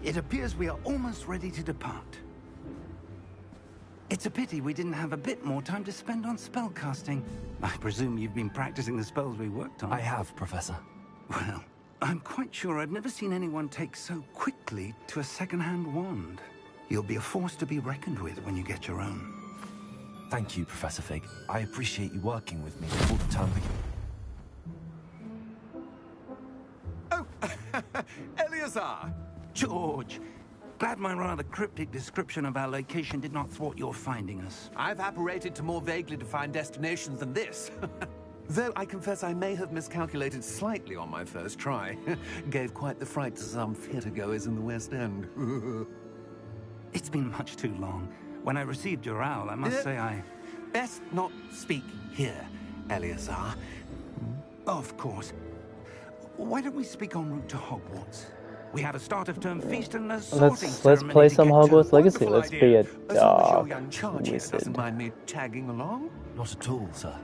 It appears we are almost ready to depart. It's a pity we didn't have a bit more time to spend on spellcasting. I presume you've been practicing the spells we worked on. I have, Professor. Well, I'm quite sure I've never seen anyone take so quickly to a second-hand wand. You'll be a force to be reckoned with when you get your own. Thank you, Professor Fig. I appreciate you working with me all the time. Oh, Eleazar! George, glad my rather cryptic description of our location did not thwart your finding us. I've apparated to more vaguely defined destinations than this. Though I confess I may have miscalculated slightly on my first try. Gave quite the fright to some theatre-goers in the West End. It's been much too long. When I received your owl, I must say I... Best not speak here, Eleazar. Of course. Why don't we speak en route to Hogwarts? We have a start-of-term feast and a sorting Let's play some Hogwarts Legacy. Let's be a dark wizard. Doesn't mind me tagging along? Not at all, sir.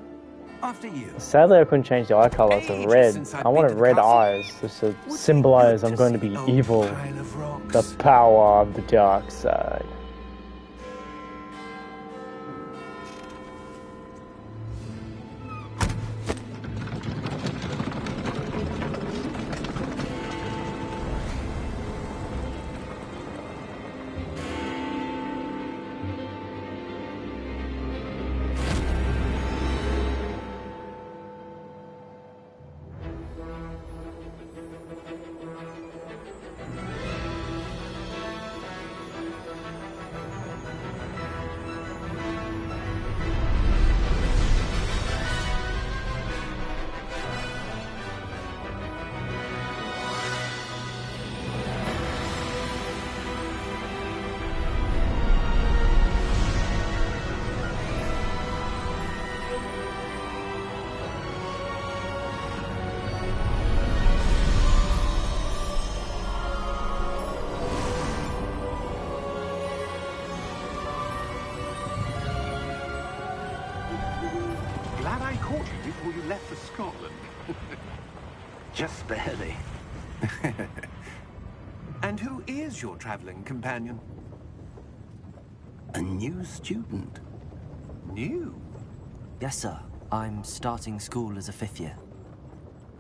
After you. Sadly, I couldn't change the eye color to red. I wanted red eyes just to symbolize I'm going to be evil. The power of the dark side. Before you left for Scotland. Just barely. And who is your traveling companion? A new student. New? Yes, sir. I'm starting school as a 5th year.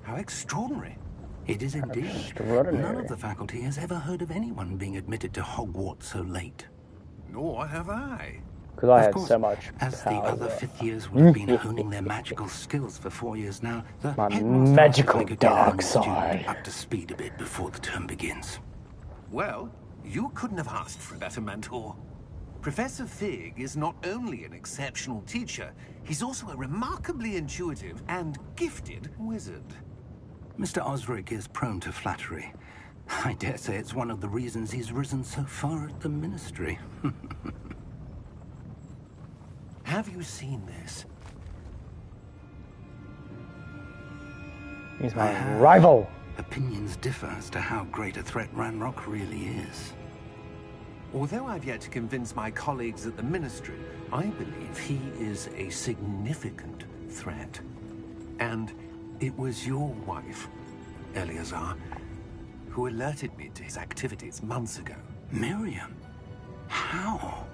How extraordinary. It is indeed. None of the faculty has ever heard of anyone being admitted to Hogwarts so late. Nor have I. Because I had so much as power. The other 5th years would have been honing their magical skills for 4 years now. My magical dark side. Up to speed a bit before the term begins. Well, you couldn't have asked for a better mentor. Professor Fig is not only an exceptional teacher, he's also a remarkably intuitive and gifted wizard. Mr. Osric is prone to flattery. I dare say it's one of the reasons he's risen so far at the Ministry. Have you seen this? He's my rival. Opinions differ as to how great a threat Ranrock really is. Although I've yet to convince my colleagues at the Ministry, I believe he is a significant threat. And it was your wife, Eleazar, who alerted me to his activities months ago. Miriam? How?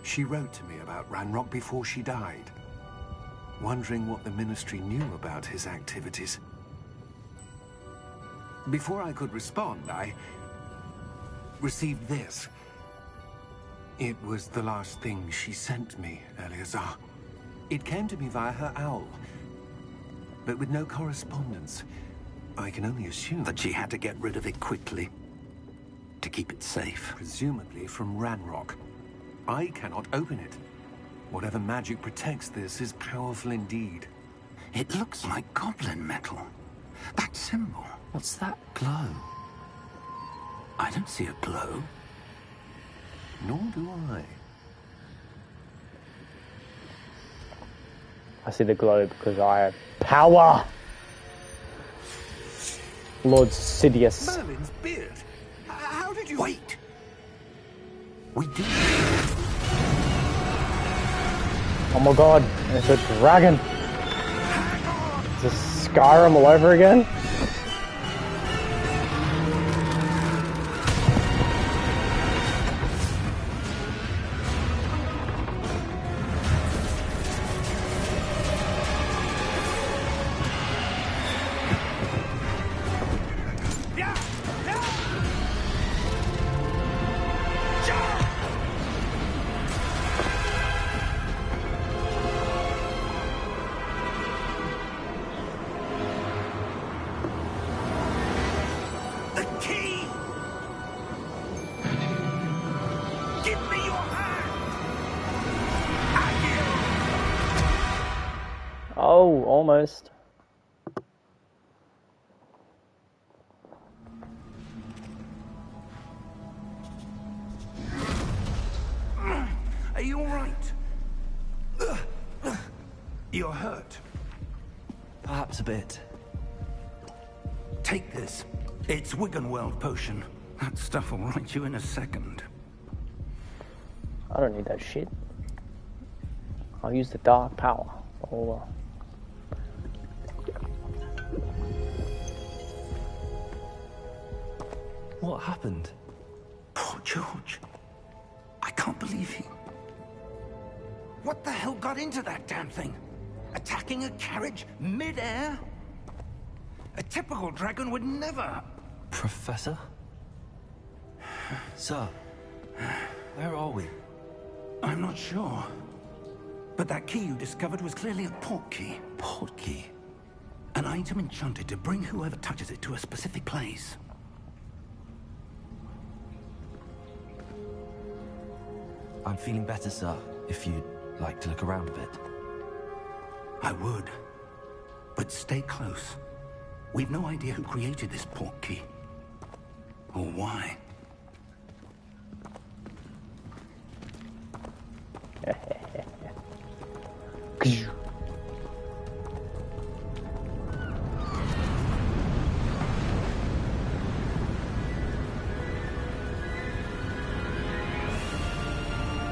She wrote to me about Ranrock before she died, wondering what the Ministry knew about his activities. Before I could respond, I received this. It was the last thing she sent me, Eleazar. It came to me via her owl, but with no correspondence. I can only assume that she had to get rid of it quickly to keep it safe. Presumably from Ranrock. I cannot open it. Whatever magic protects this is powerful indeed. It looks like goblin metal. That symbol. What's that glow? I don't see a glow. Nor do I. I see the glow because I have power. Lord Sidious. Merlin's beard. How did you... Wait. We did. Oh my god, it's a dragon. Is this Skyrim all over again? Oh, almost. Are you all right? You're hurt. Perhaps a bit. Take this. It's Wiggenweld potion. That stuff will right you in a second. I don't need that shit. I'll use the dark power. Oh, What happened? Poor George. I can't believe he... What the hell got into that damn thing? Attacking a carriage mid-air? A typical dragon would never... Professor? Sir, where are we? I'm not sure. But that key you discovered was clearly a port key. Port key? An item enchanted to bring whoever touches it to a specific place. I'm feeling better, sir, if you'd like to look around a bit. I would. But stay close. We've no idea who created this port key. Or why.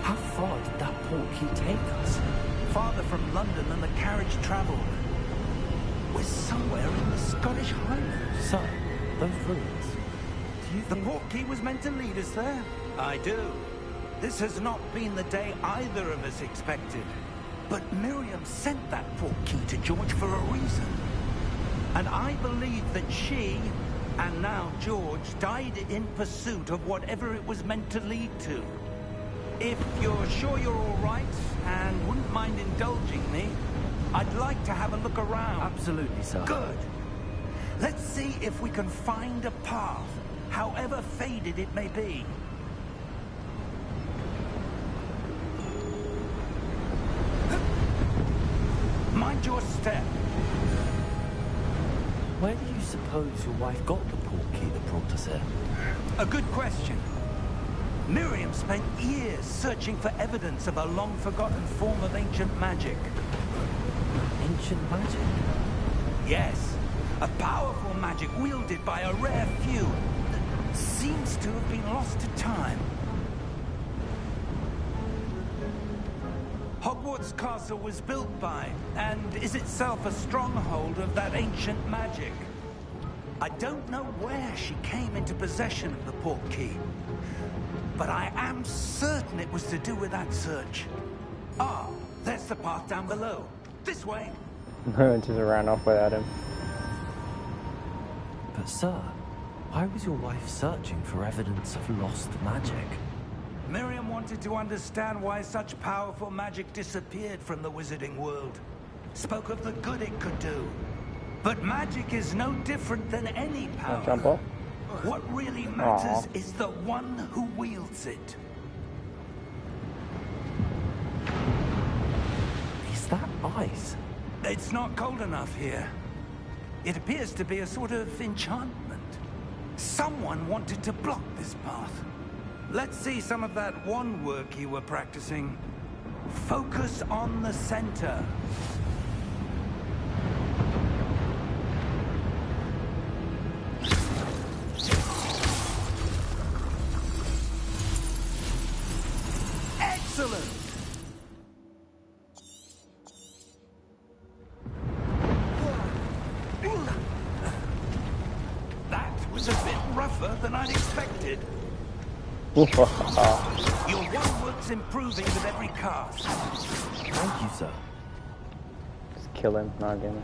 How far did that port key take us? Farther from London than the carriage traveled. We're somewhere in the Scottish Highlands. Sir, those ruins. Do you The think... port key was meant to lead us there? I do. This has not been the day either of us expected. But Miriam sent that port key to George for a reason. And I believe that she, and now George, died in pursuit of whatever it was meant to lead to. If you're sure you're all right, and wouldn't mind indulging me, I'd like to have a look around. Absolutely, sir. Good. Let's see if we can find a path, however faded it may be. Mind your step. Where do you suppose your wife got the port key that brought us here? A good question. Miriam spent years searching for evidence of a long-forgotten form of ancient magic. Ancient magic? Yes, a powerful magic wielded by a rare few that seems to have been lost to time. Hogwarts Castle was built by, and is itself a stronghold of that ancient magic. I don't know where she came into possession of the port key, but I am certain it was to do with that search. Ah, there's the path down below. This way. Just ran off without him. But sir, why was your wife searching for evidence of lost magic? Miriam wanted to understand why such powerful magic disappeared from the wizarding world. Spoke of the good it could do. But magic is no different than any power. Jump off. What really matters is the one who wields it. Is that ice? It's not cold enough here. It appears to be a sort of enchantment. Someone wanted to block this path. Let's see some of that wand work you were practicing. Focus on the center. Excellent! That was a bit rougher than I'd expected. Your wand work's improving with every cast. Thank you, sir. Just kill him, not again.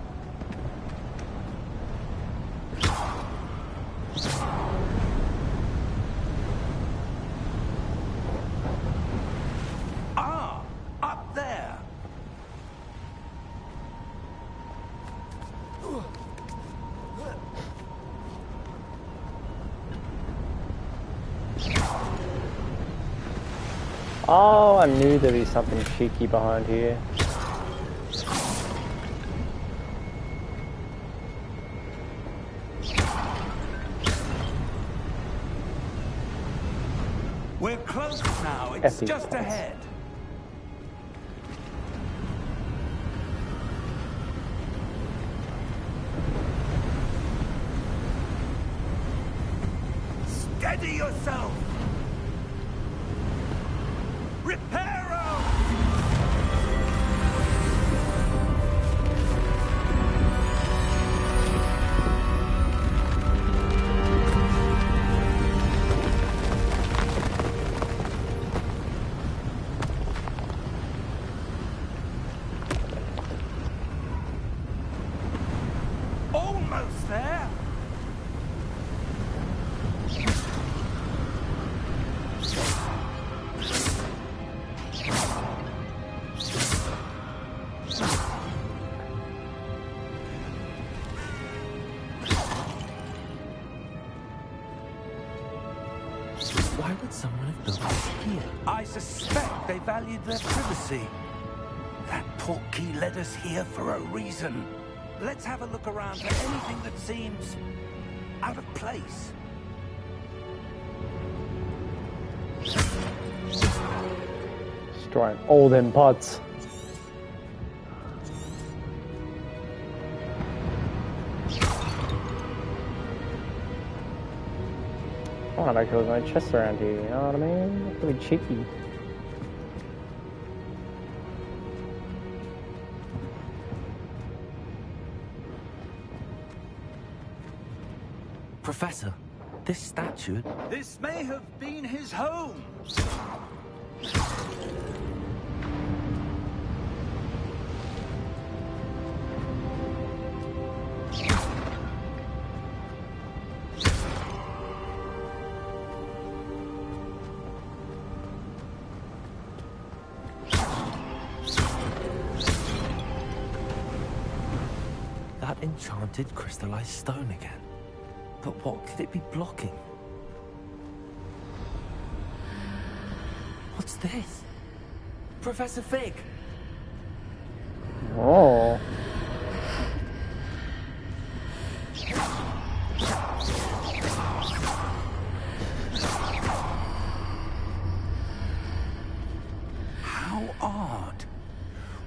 Ah, up there. Oh, I knew there'd be something cheeky behind here. close now. It's Epic just boss. ahead. Steady yourself! Reparo! Almost there! Why would someone have built this here? I suspect they valued their privacy. That portkey led us here for a reason. Let's have a look around for anything that seems out of place. Destroying all them pots. I want to make sure there's no chests around here, you know what I mean? That could be cheeky. Professor, this statue... This may have been his home. That enchanted crystallized stone again. But what could it be blocking? What's this? Professor Fig! Oh. How odd.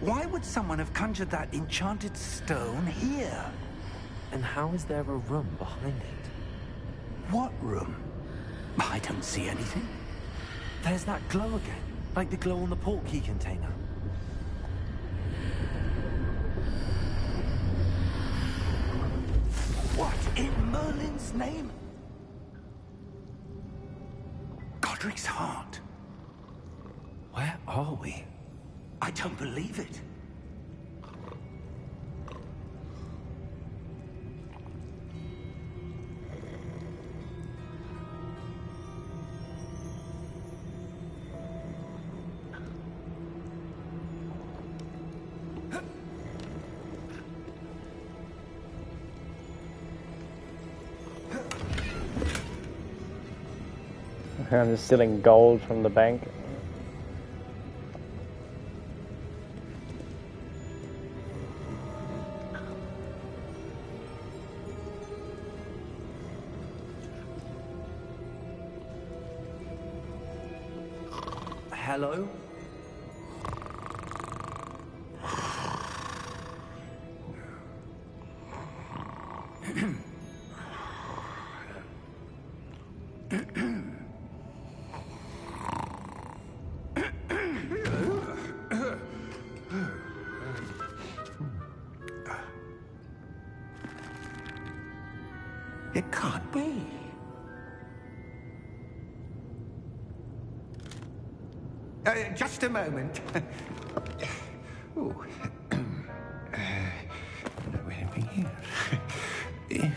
Why would someone have conjured that enchanted stone here? And how is there a room behind it? What room? I don't see anything. There's that glow again, like the glow on the portkey container. What in Merlin's name? Godric's heart. Where are we? I don't believe it. I'm just stealing gold from the bank. Hello? It can't be. Just a moment. Ooh. Anything here?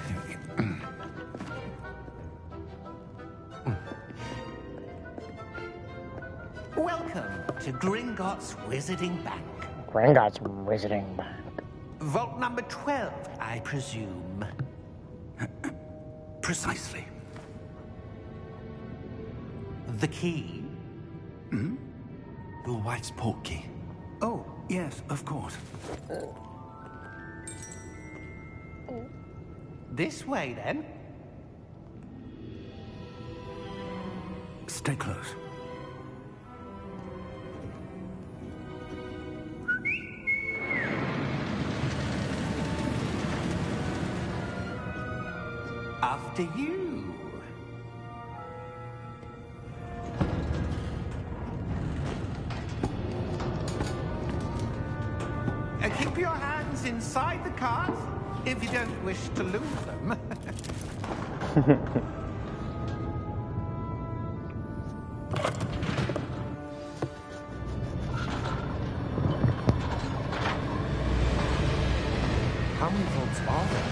Welcome to Gringotts Wizarding Bank. Gringotts Wizarding Bank. Vault number 12, I presume. Precisely. The key? Hmm? Your wife's portkey. Oh, yes, of course. This way, then. Stay close. After you. Keep your hands inside the cart if you don't wish to lose them. How many vaults are there?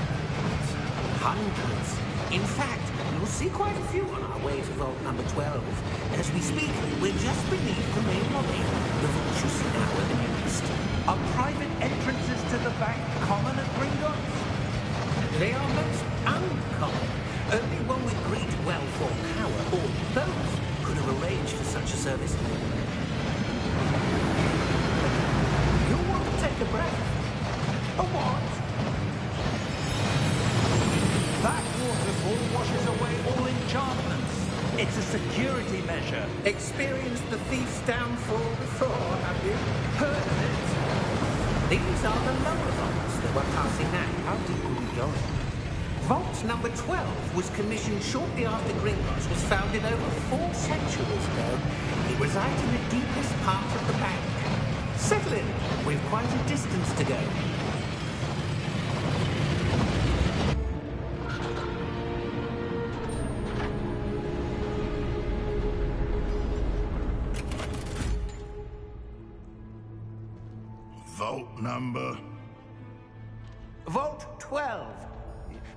Hundreds. In fact, you'll see quite a few on our way to vault number 12. As we speak, we're just beneath the main lobby. The vaults you see now are the nearest. Are private entrances to the bank common at Gringotts? They are most uncommon. Only one with great wealth or power, or both, could have arranged for such a service. You want to take a breath? A what? That waterfall washes away all enchantments. It's a security measure. Experienced the thief's downfall before, have you? Heard of it? These are the lower vaults that we're passing now. How deep will we go? Vault number 12 was commissioned shortly after Gringotts was founded over 4 centuries ago. It resides in the deepest part of the bank. Settle in. We've quite a distance to go. Vault number? Vault 12.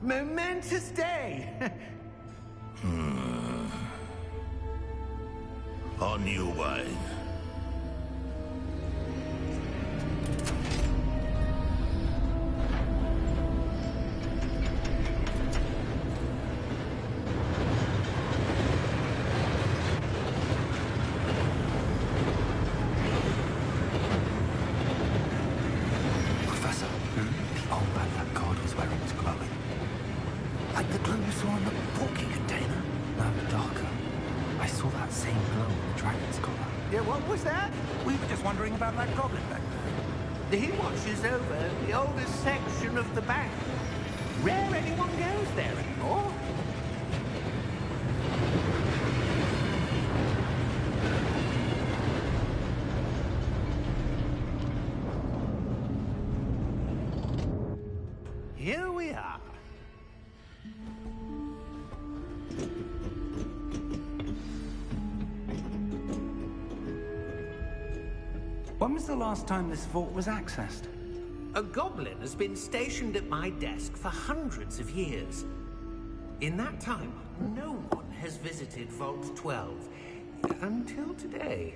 Momentous day. On your way. Professor, the old man that God was wearing was glowing. Like the glow you saw in the porky container? No, darker. I saw that same glow in the dragon's collar. Yeah, what was that? We were just wondering about that goblin back there. He watches over the oldest section of the bank. Rare anyone goes there anymore. Here we are. When was the last time this vault was accessed? A goblin has been stationed at my desk for hundreds of years. In that time, no one has visited Vault 12. Until today.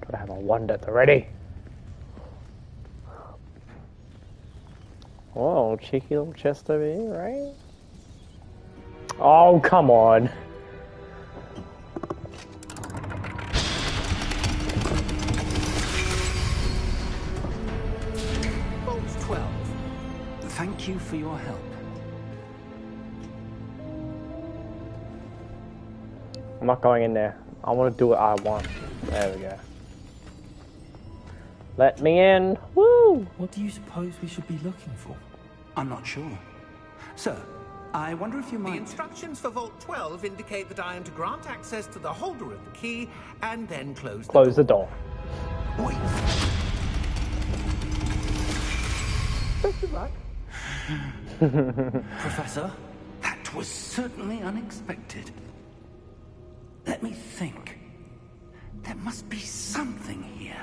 Gotta have a wand at the ready. Whoa, cheeky little chest over here, right? Oh, come on. Vault 12. Thank you for your help. I'm not going in there. I want to do what I want. There we go. Let me in. Woo! What do you suppose we should be looking for? I'm not sure. Sir, I wonder if you The might... instructions for Vault 12 indicate that I am to grant access to the holder of the key and then close Close the door. Wait. Professor? That was certainly unexpected. Let me think. There must be something here.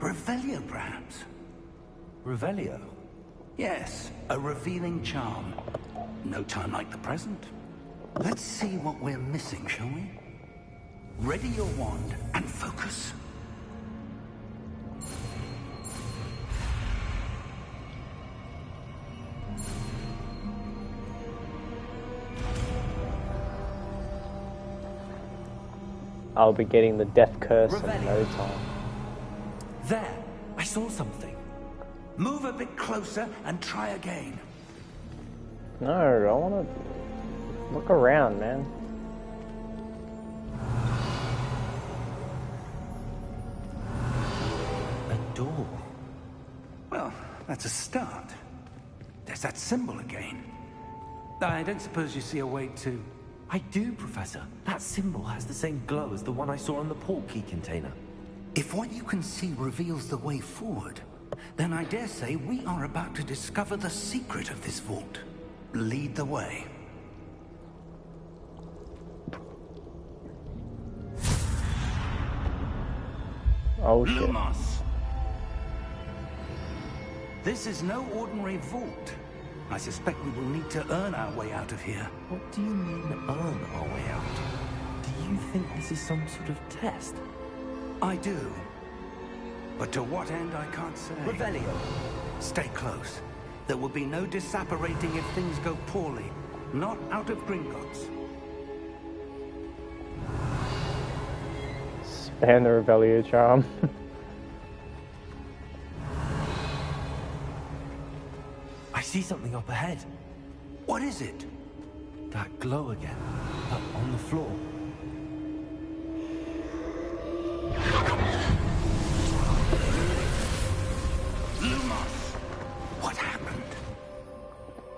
Revelio, perhaps. Revelio? Yes, a revealing charm. No time like the present. Let's see what we're missing, shall we? Ready your wand and focus. I'll be getting the death curse in no time. There, I saw something. Move a bit closer and try again. No, I want to look around, man. A door. Well, that's a start. There's that symbol again. I don't suppose you see a way to... I do, Professor. That symbol has the same glow as the one I saw on the port key container. If what you can see reveals the way forward, then I dare say we are about to discover the secret of this vault. Lead the way. Oh shit. Lumos! This is no ordinary vault. I suspect we will need to earn our way out of here. What do you mean, earn our way out? Do you think this is some sort of test? I do. But to what end, I can't say. Revelio. Stay close. There will be no disapparating if things go poorly. Not out of Gringotts. Spam the Revelio charm. I see something up ahead. What is it? That glow again, up on the floor. Lumos! What happened?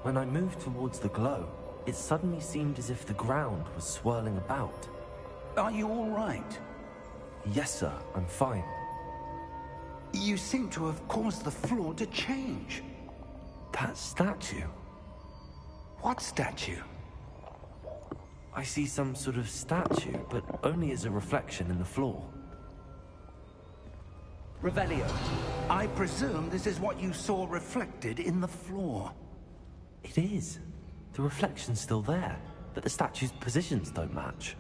When I moved towards the glow, it suddenly seemed as if the ground was swirling about. Are you all right? Yes, sir, I'm fine. You seem to have caused the floor to change. That statue. What statue? I see some sort of statue, but only as a reflection in the floor. Revelio. I presume this is what you saw reflected in the floor. It is. The reflection's still there, but the statue's positions don't match.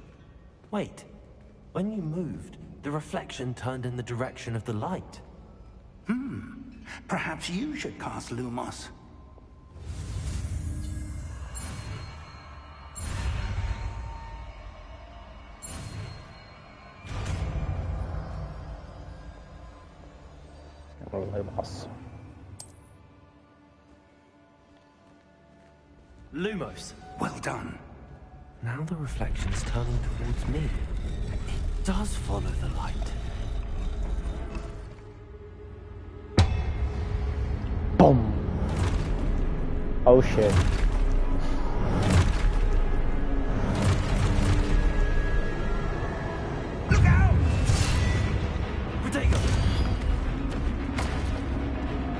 Wait. When you moved, the reflection turned in the direction of the light. Perhaps you should cast Lumos. Lumos. Lumos. Well done. Now the reflection's turning towards me. It does follow the light. Boom. Oh shit. Look out! Protego!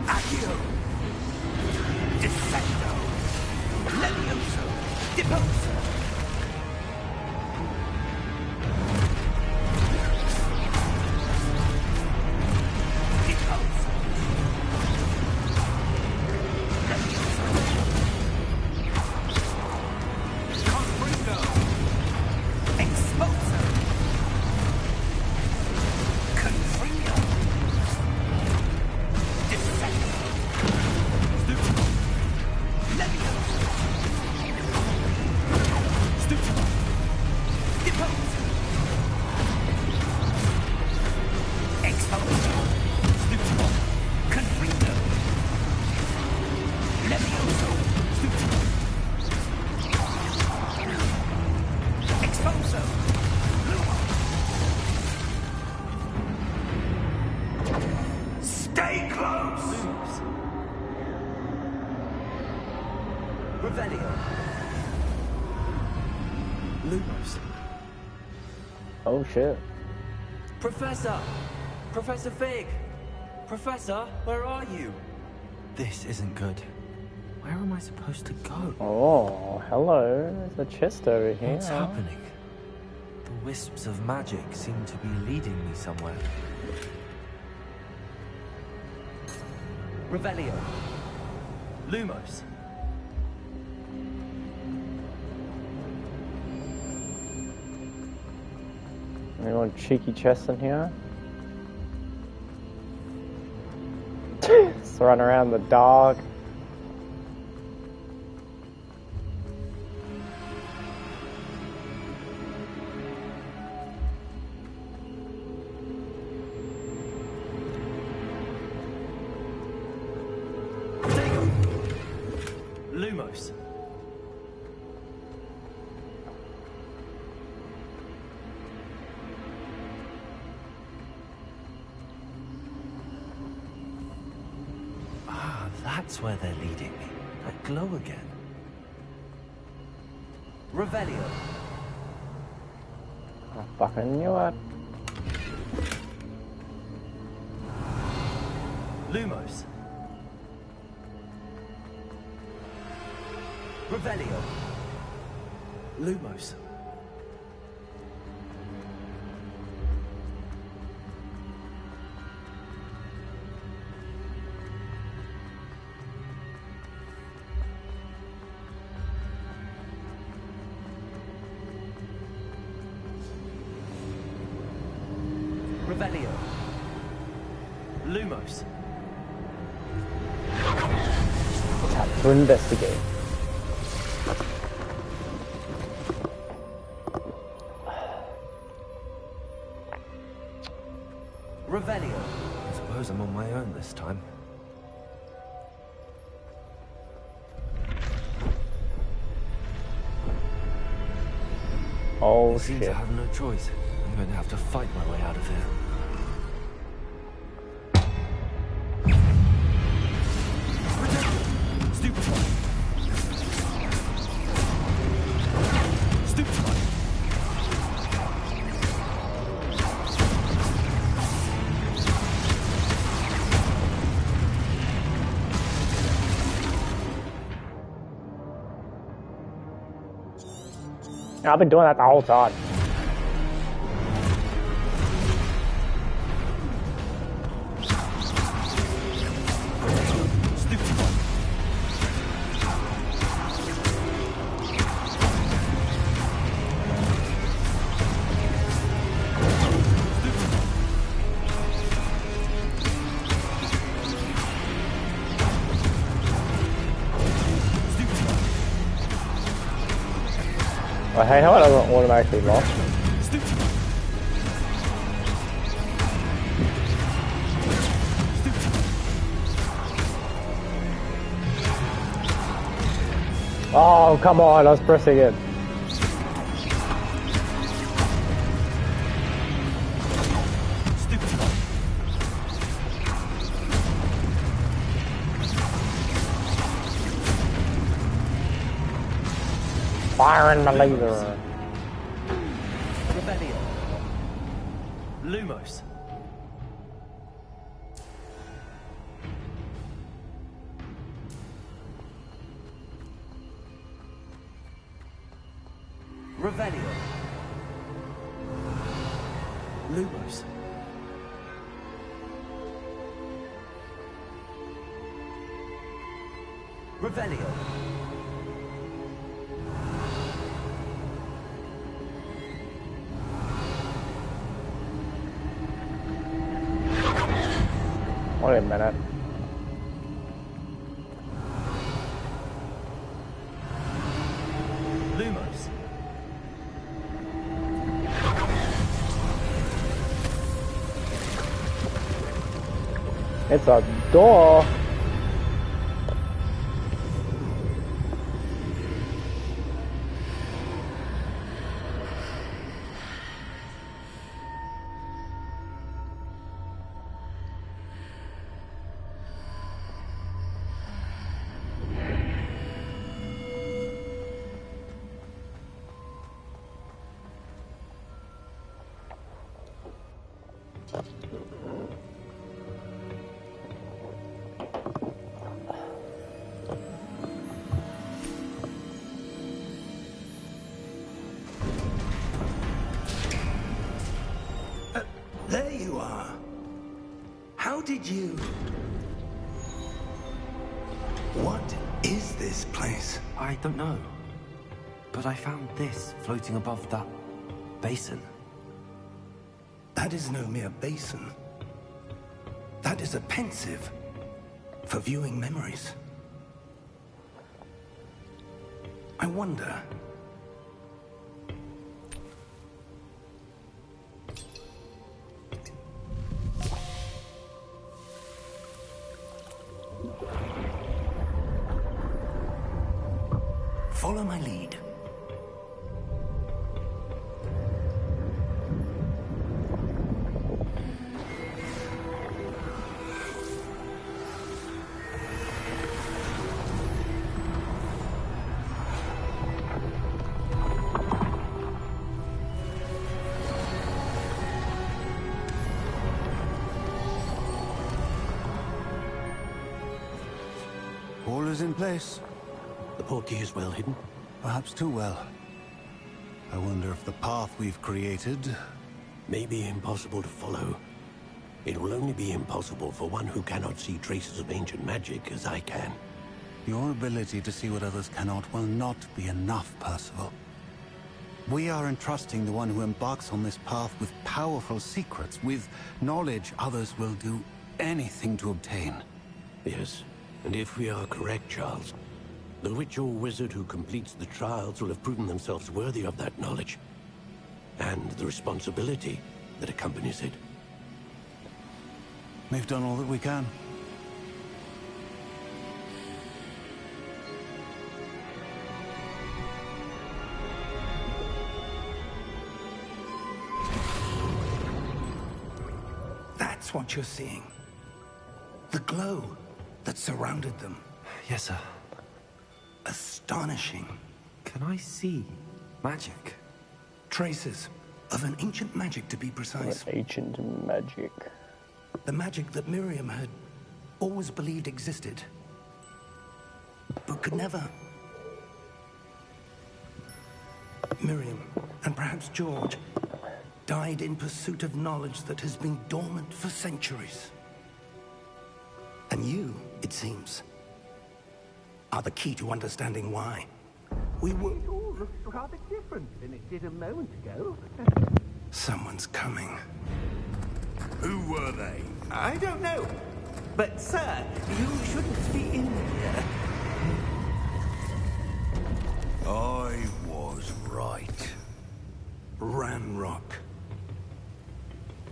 Accio! Defendo! Levioso! Deposo! Deposo! Levioso! Confringo! Exposo! Confringo! Defendo! Levioso! Depose! Expose! Confringo! Levioso! Exposo! Stay close! Revelio. Lumos. Oh shit. Professor! Professor Fig! Professor, where are you? This isn't good. Where am I supposed to go? Oh, hello. There's a chest over here. What's happening? The wisps of magic seem to be leading me somewhere. Revelio. Lumos. Anyone cheeky chests in here? Just run around in the dark. Lumos. That's where they're leading me. That glow again. Revelio. I fucking knew it. Lumos. Revelio. Lumos. Revelio. Lumos. Have to investigate. Revelio. I suppose I'm on my own this time. Oh It seems shit. I have no choice. I'm going to have to fight my way out of here. Stupefy. Stupefy. I've been doing that the whole time. I hate how it doesn't automatically lock. Oh, come on, I was pressing it. Firing my laser. Revelio. Lumos. Revelio. Lumos. Revelio. Wait a minute. Lumos. It's a door. There you are. How did you... What is this place? I don't know. But I found this floating above that basin. That is no mere basin. That is a pensive for viewing memories. I wonder... Follow my lead. is in place. The portkey is well hidden? Perhaps too well. I wonder if the path we've created... may be impossible to follow. It will only be impossible for one who cannot see traces of ancient magic as I can. Your ability to see what others cannot will not be enough, Percival. We are entrusting the one who embarks on this path with powerful secrets, with knowledge others will do anything to obtain. Yes, and if we are correct, Charles, the witch or wizard who completes the trials will have proven themselves worthy of that knowledge, and the responsibility that accompanies it. We've done all that we can. That's what you're seeing. The glow that surrounded them. Yes, sir. Astonishing. Can I see magic? Traces of an ancient magic, to be precise. Ancient magic. The magic that Miriam had always believed existed, but could never. Miriam, and perhaps George, died in pursuit of knowledge that has been dormant for centuries. And you, it seems, are the key to understanding why. We were... It all looks rather different than it did a moment ago. Someone's coming. Who were they? I don't know. But, sir, you shouldn't be in here. I was right. Ranrock.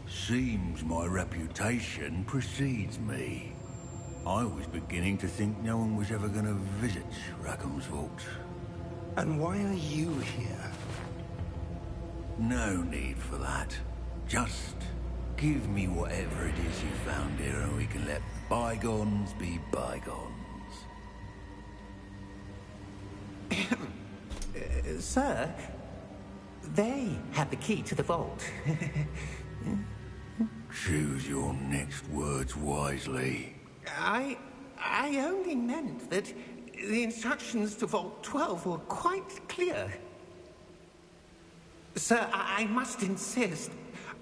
Seems my reputation precedes me. I was beginning to think no one was ever going to visit Rackham's Vault. And why are you here? No need for that. Just give me whatever it is you found here and we can let bygones be bygones. Sir, they have the key to the vault. Choose your next words wisely. I only meant that the instructions to Vault 12 were quite clear. Sir, I must insist.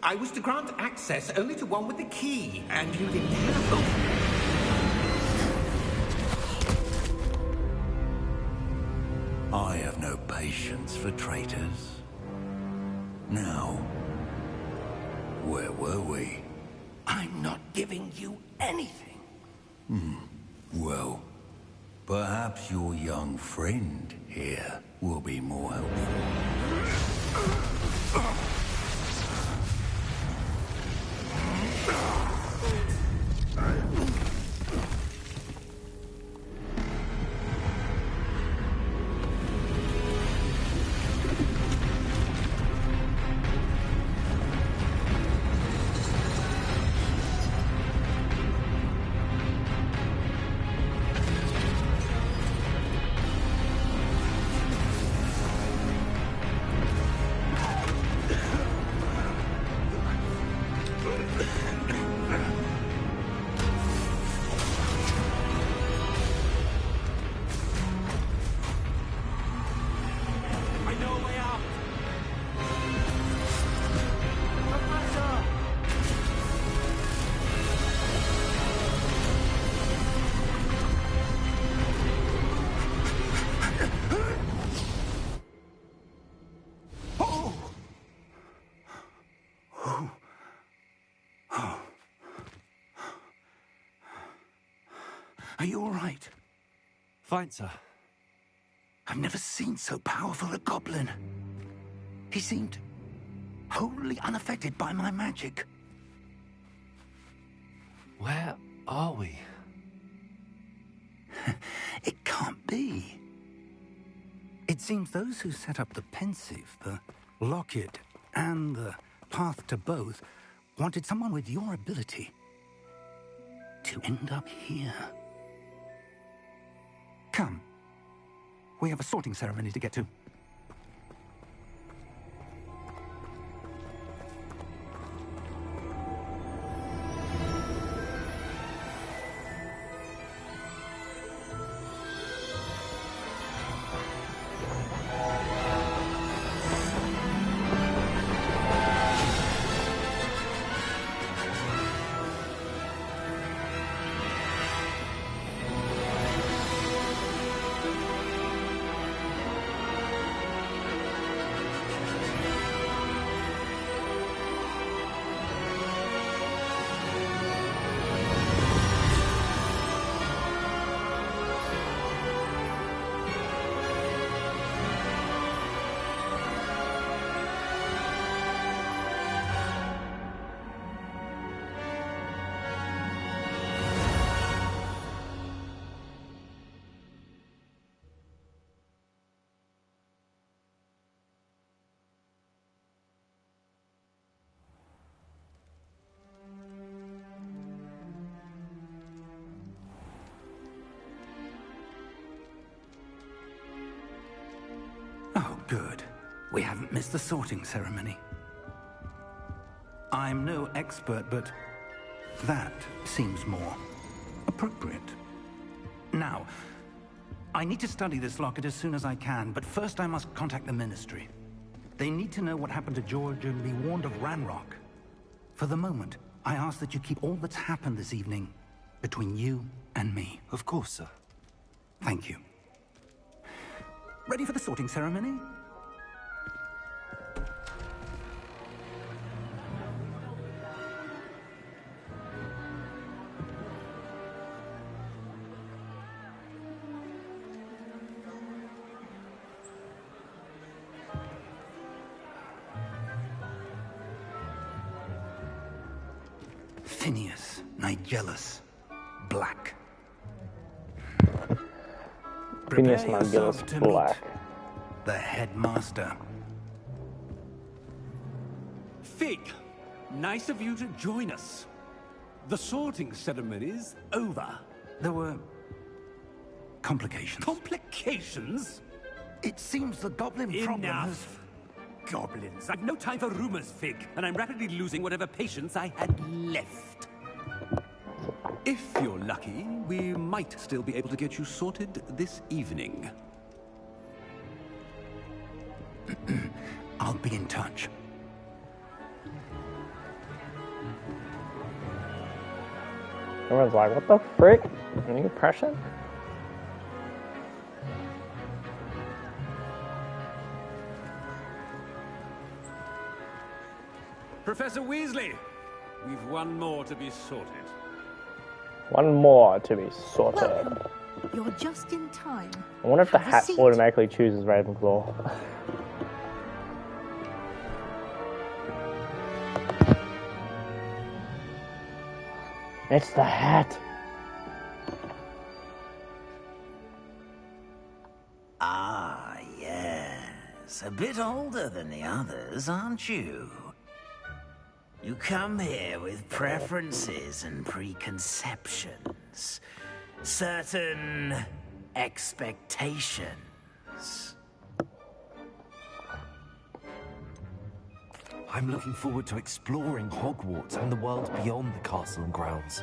I was to grant access only to one with the key, and you didn't have them. I have no patience for traitors. Now, where were we? I'm not giving you anything. Well, perhaps your young friend here will be more helpful. Are you all right? Fine, sir. I've never seen so powerful a goblin. He seemed wholly unaffected by my magic. Where are we? It can't be. It seems those who set up the pensive, the locket, and the path to both wanted someone with your ability to end up here. Come. We have a sorting ceremony to get to. Good. We haven't missed the sorting ceremony. I'm no expert, but that seems more appropriate. Now, I need to study this locket as soon as I can, but first I must contact the Ministry. They need to know what happened to George and be warned of Ranrock. For the moment, I ask that you keep all that's happened this evening between you and me. Of course, sir. Thank you. Ready for the sorting ceremony? Phineas, Nigellus, Black. Phineas Prepare yourself Nigellus to Black. meet the headmaster. Fig, nice of you to join us. The sorting ceremony's over. There were complications. Complications? It seems the goblin problem has... Enough. Goblins. I've no time for rumors, Fig, and I'm rapidly losing whatever patience I had left. If you're lucky, we might still be able to get you sorted this evening. I'll be in touch. Everyone's like, what the frick? Any impression? Professor Weasley, we've one more to be sorted. One more to be sorted. Welcome. You're just in time. I wonder if the Have a hat seat. automatically chooses Ravenclaw. It's the hat. Ah, yes. A bit older than the others, aren't you? You come here with preferences and preconceptions. Certain expectations. I'm looking forward to exploring Hogwarts and the world beyond the castle and grounds.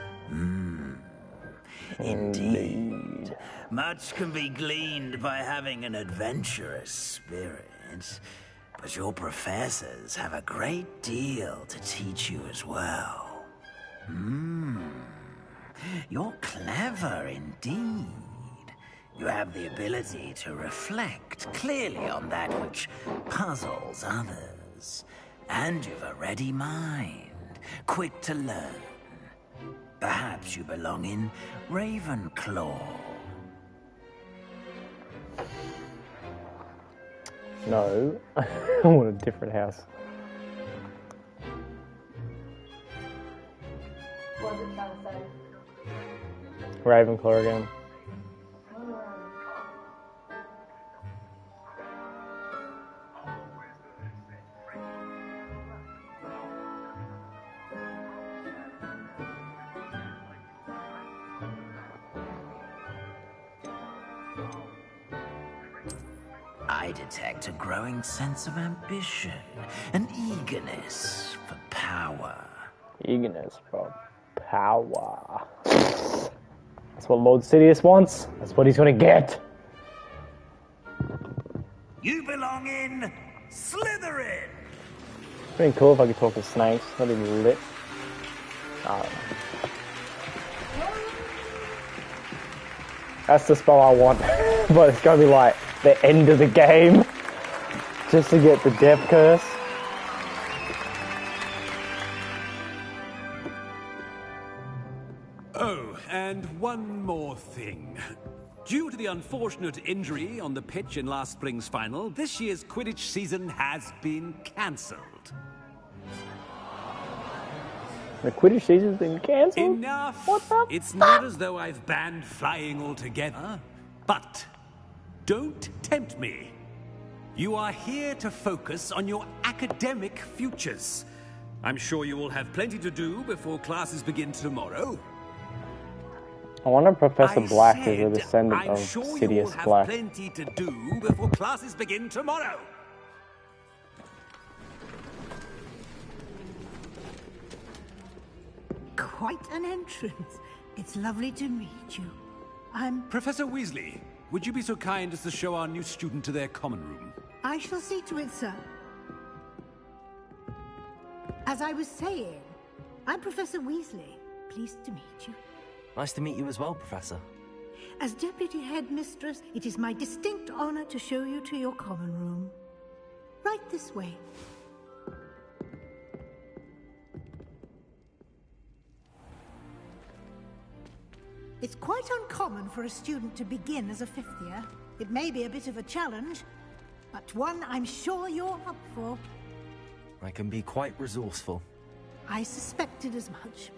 Indeed. Much can be gleaned by having an adventurous spirit. But your professors have a great deal to teach you as well. You're clever indeed. You have the ability to reflect clearly on that which puzzles others. And you've a ready mind, quick to learn. Perhaps you belong in Ravenclaw. No, I want a different house. What was it trying to say? Ravenclaw again. I detect a growing sense of ambition, an eagerness for power. Eagerness for power. That's what Lord Sidious wants. That's what he's gonna get. You belong in Slytherin! Pretty cool if I could talk to snakes. That'd be lit. I don't know. That's the spell I want. But it's gonna be like the end of the game. Just to get the death curse. Oh, and one more thing. Due to the unfortunate injury on the pitch in last spring's final, this year's Quidditch season has been cancelled. The Quidditch season's been cancelled? Enough! What the It's not as though I've banned flying altogether, but don't tempt me. You are here to focus on your academic futures. I'm sure you will have plenty to do before classes begin tomorrow. I wonder if Professor I Black is a said, descendant I'm of sure you will Sidious have Black. plenty to do before classes begin tomorrow. Quite an entrance. It's lovely to meet you. I'm... Professor Weasley, would you be so kind as to show our new student to their common room? I shall see to it, sir. As I was saying, I'm Professor Weasley. Pleased to meet you. Nice to meet you as well, Professor. As Deputy Headmistress, it is my distinct honor to show you to your common room. Right this way. It's quite uncommon for a student to begin as a fifth year. It may be a bit of a challenge, but one I'm sure you're up for. I can be quite resourceful. I suspected as much.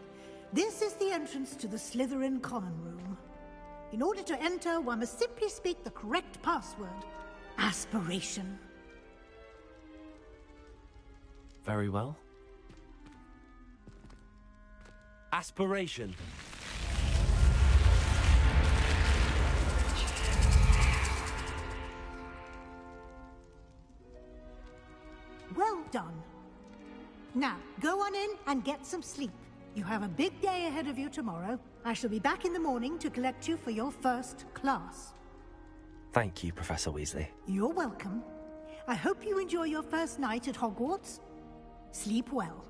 This is the entrance to the Slytherin common room. In order to enter, one must simply speak the correct password. Aspiration. Very well. Aspiration. Well done. Now, go on in and get some sleep. You have a big day ahead of you tomorrow. I shall be back in the morning to collect you for your first class. Thank you, Professor Weasley. You're welcome. I hope you enjoy your first night at Hogwarts. Sleep well.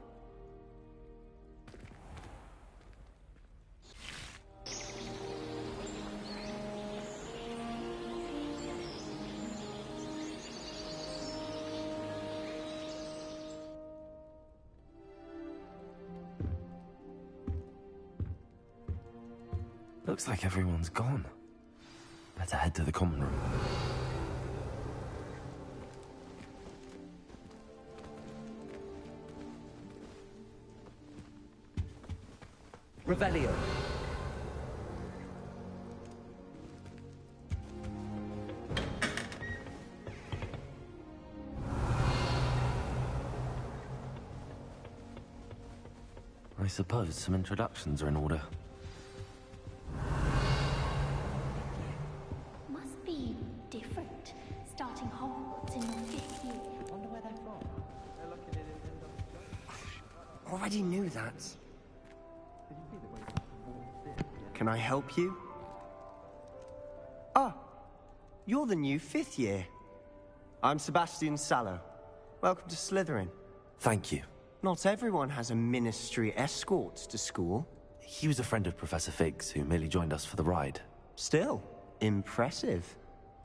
Looks like everyone's gone. Better head to the common room. Revelio. I suppose some introductions are in order. Must be different, starting Hogwarts in your 5th year. Wonder where they're from. Already knew that. Can I help you? Ah, you're the new 5th year. I'm Sebastian Sallow. Welcome to Slytherin. Thank you. Not everyone has a ministry escort to school. He was a friend of Professor Fig's, who merely joined us for the ride. Still, impressive.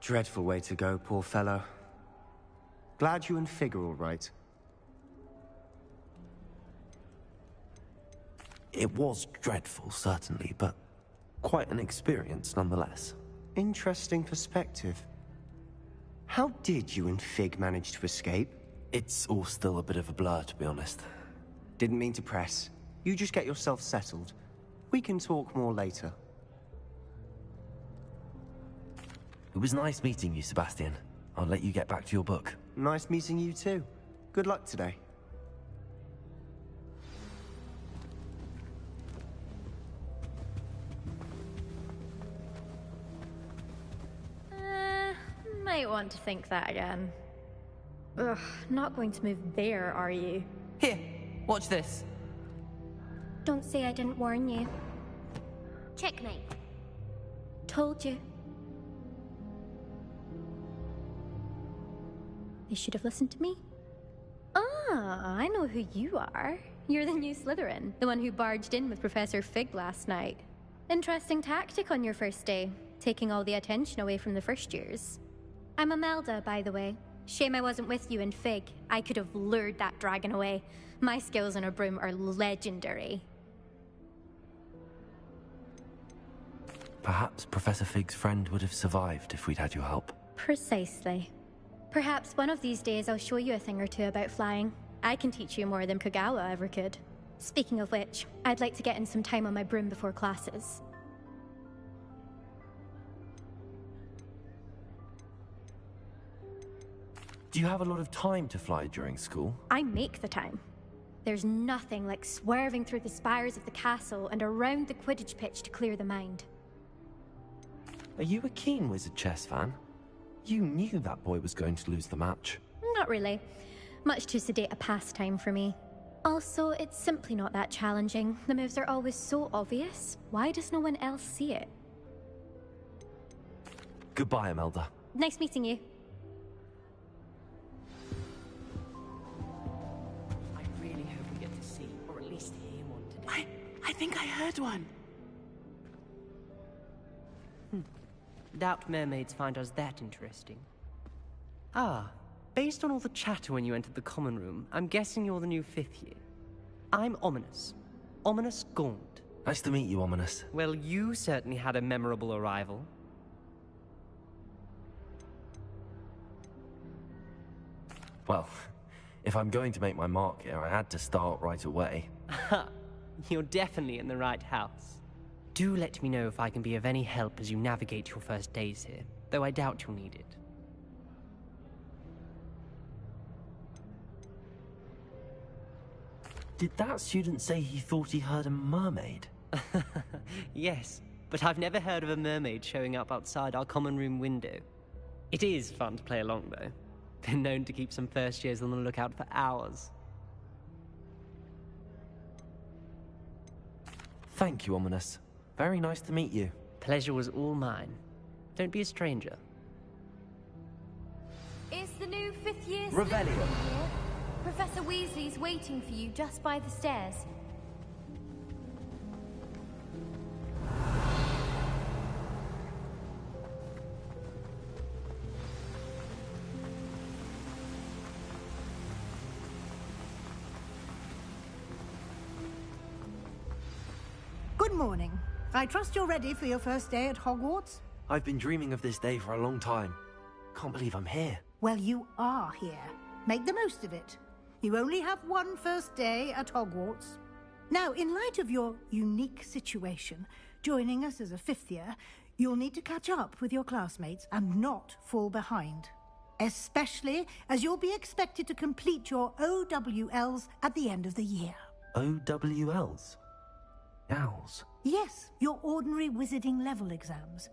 Dreadful way to go, poor fellow. Glad you and Fig are all right. It was dreadful, certainly, but quite an experience nonetheless. Interesting perspective. How did you and Fig manage to escape? It's all still a bit of a blur, to be honest. Didn't mean to press. You just get yourself settled. We can talk more later. It was nice meeting you, Sebastian. I'll let you get back to your book. Nice meeting you too. Good luck today. Might want to think that again. Ugh, not going to move there, are you? Here, watch this. Don't say I didn't warn you. Checkmate. Told you. You should have listened to me. Ah, I know who you are. You're the new Slytherin, the one who barged in with Professor Fig last night. Interesting tactic on your first day, taking all the attention away from the first years. I'm Imelda, by the way. Shame I wasn't with you in Fig. I could have lured that dragon away. My skills on a broom are legendary. Perhaps Professor Fig's friend would have survived if we'd had your help. Precisely. Perhaps one of these days I'll show you a thing or two about flying. I can teach you more than Kogawa ever could. Speaking of which, I'd like to get in some time on my broom before classes. Do you have a lot of time to fly during school? I make the time. There's nothing like swerving through the spires of the castle and around the Quidditch pitch to clear the mind. Are you a keen Wizard chess fan? You knew that boy was going to lose the match. Not really. Much too sedate a pastime for me. Also, it's simply not that challenging. The moves are always so obvious. Why does no one else see it? Goodbye, Imelda. Nice meeting you. I really hope we get to see, or at least hear one today. I think I heard one. Doubt mermaids find us that interesting. Ah, based on all the chatter when you entered the common room, I'm guessing you're the new 5th year. I'm Ominous. Ominous Gaunt. Nice to meet you, Ominous. Well, you certainly had a memorable arrival. Well, if I'm going to make my mark here, I had to start right away. You're definitely in the right house. Do let me know if I can be of any help as you navigate your first days here, though I doubt you'll need it. Did that student say he thought he heard a mermaid? Yes, but I've never heard of a mermaid showing up outside our common room window. It is fun to play along, though. Been known to keep some first years on the lookout for hours. Thank you, Ominous. Very nice to meet you. Pleasure was all mine. Don't be a stranger. Is the new 5th year Revelio. here? Professor Weasley's waiting for you just by the stairs. Good morning. I trust you're ready for your first day at Hogwarts? I've been dreaming of this day for a long time. Can't believe I'm here. Well, you are here. Make the most of it. You only have one first day at Hogwarts. Now, in light of your unique situation, joining us as a 5th year, you'll need to catch up with your classmates and not fall behind. Especially as you'll be expected to complete your OWLs at the end of the year. OWLs? Owls? Yes, your ordinary wizarding level exams.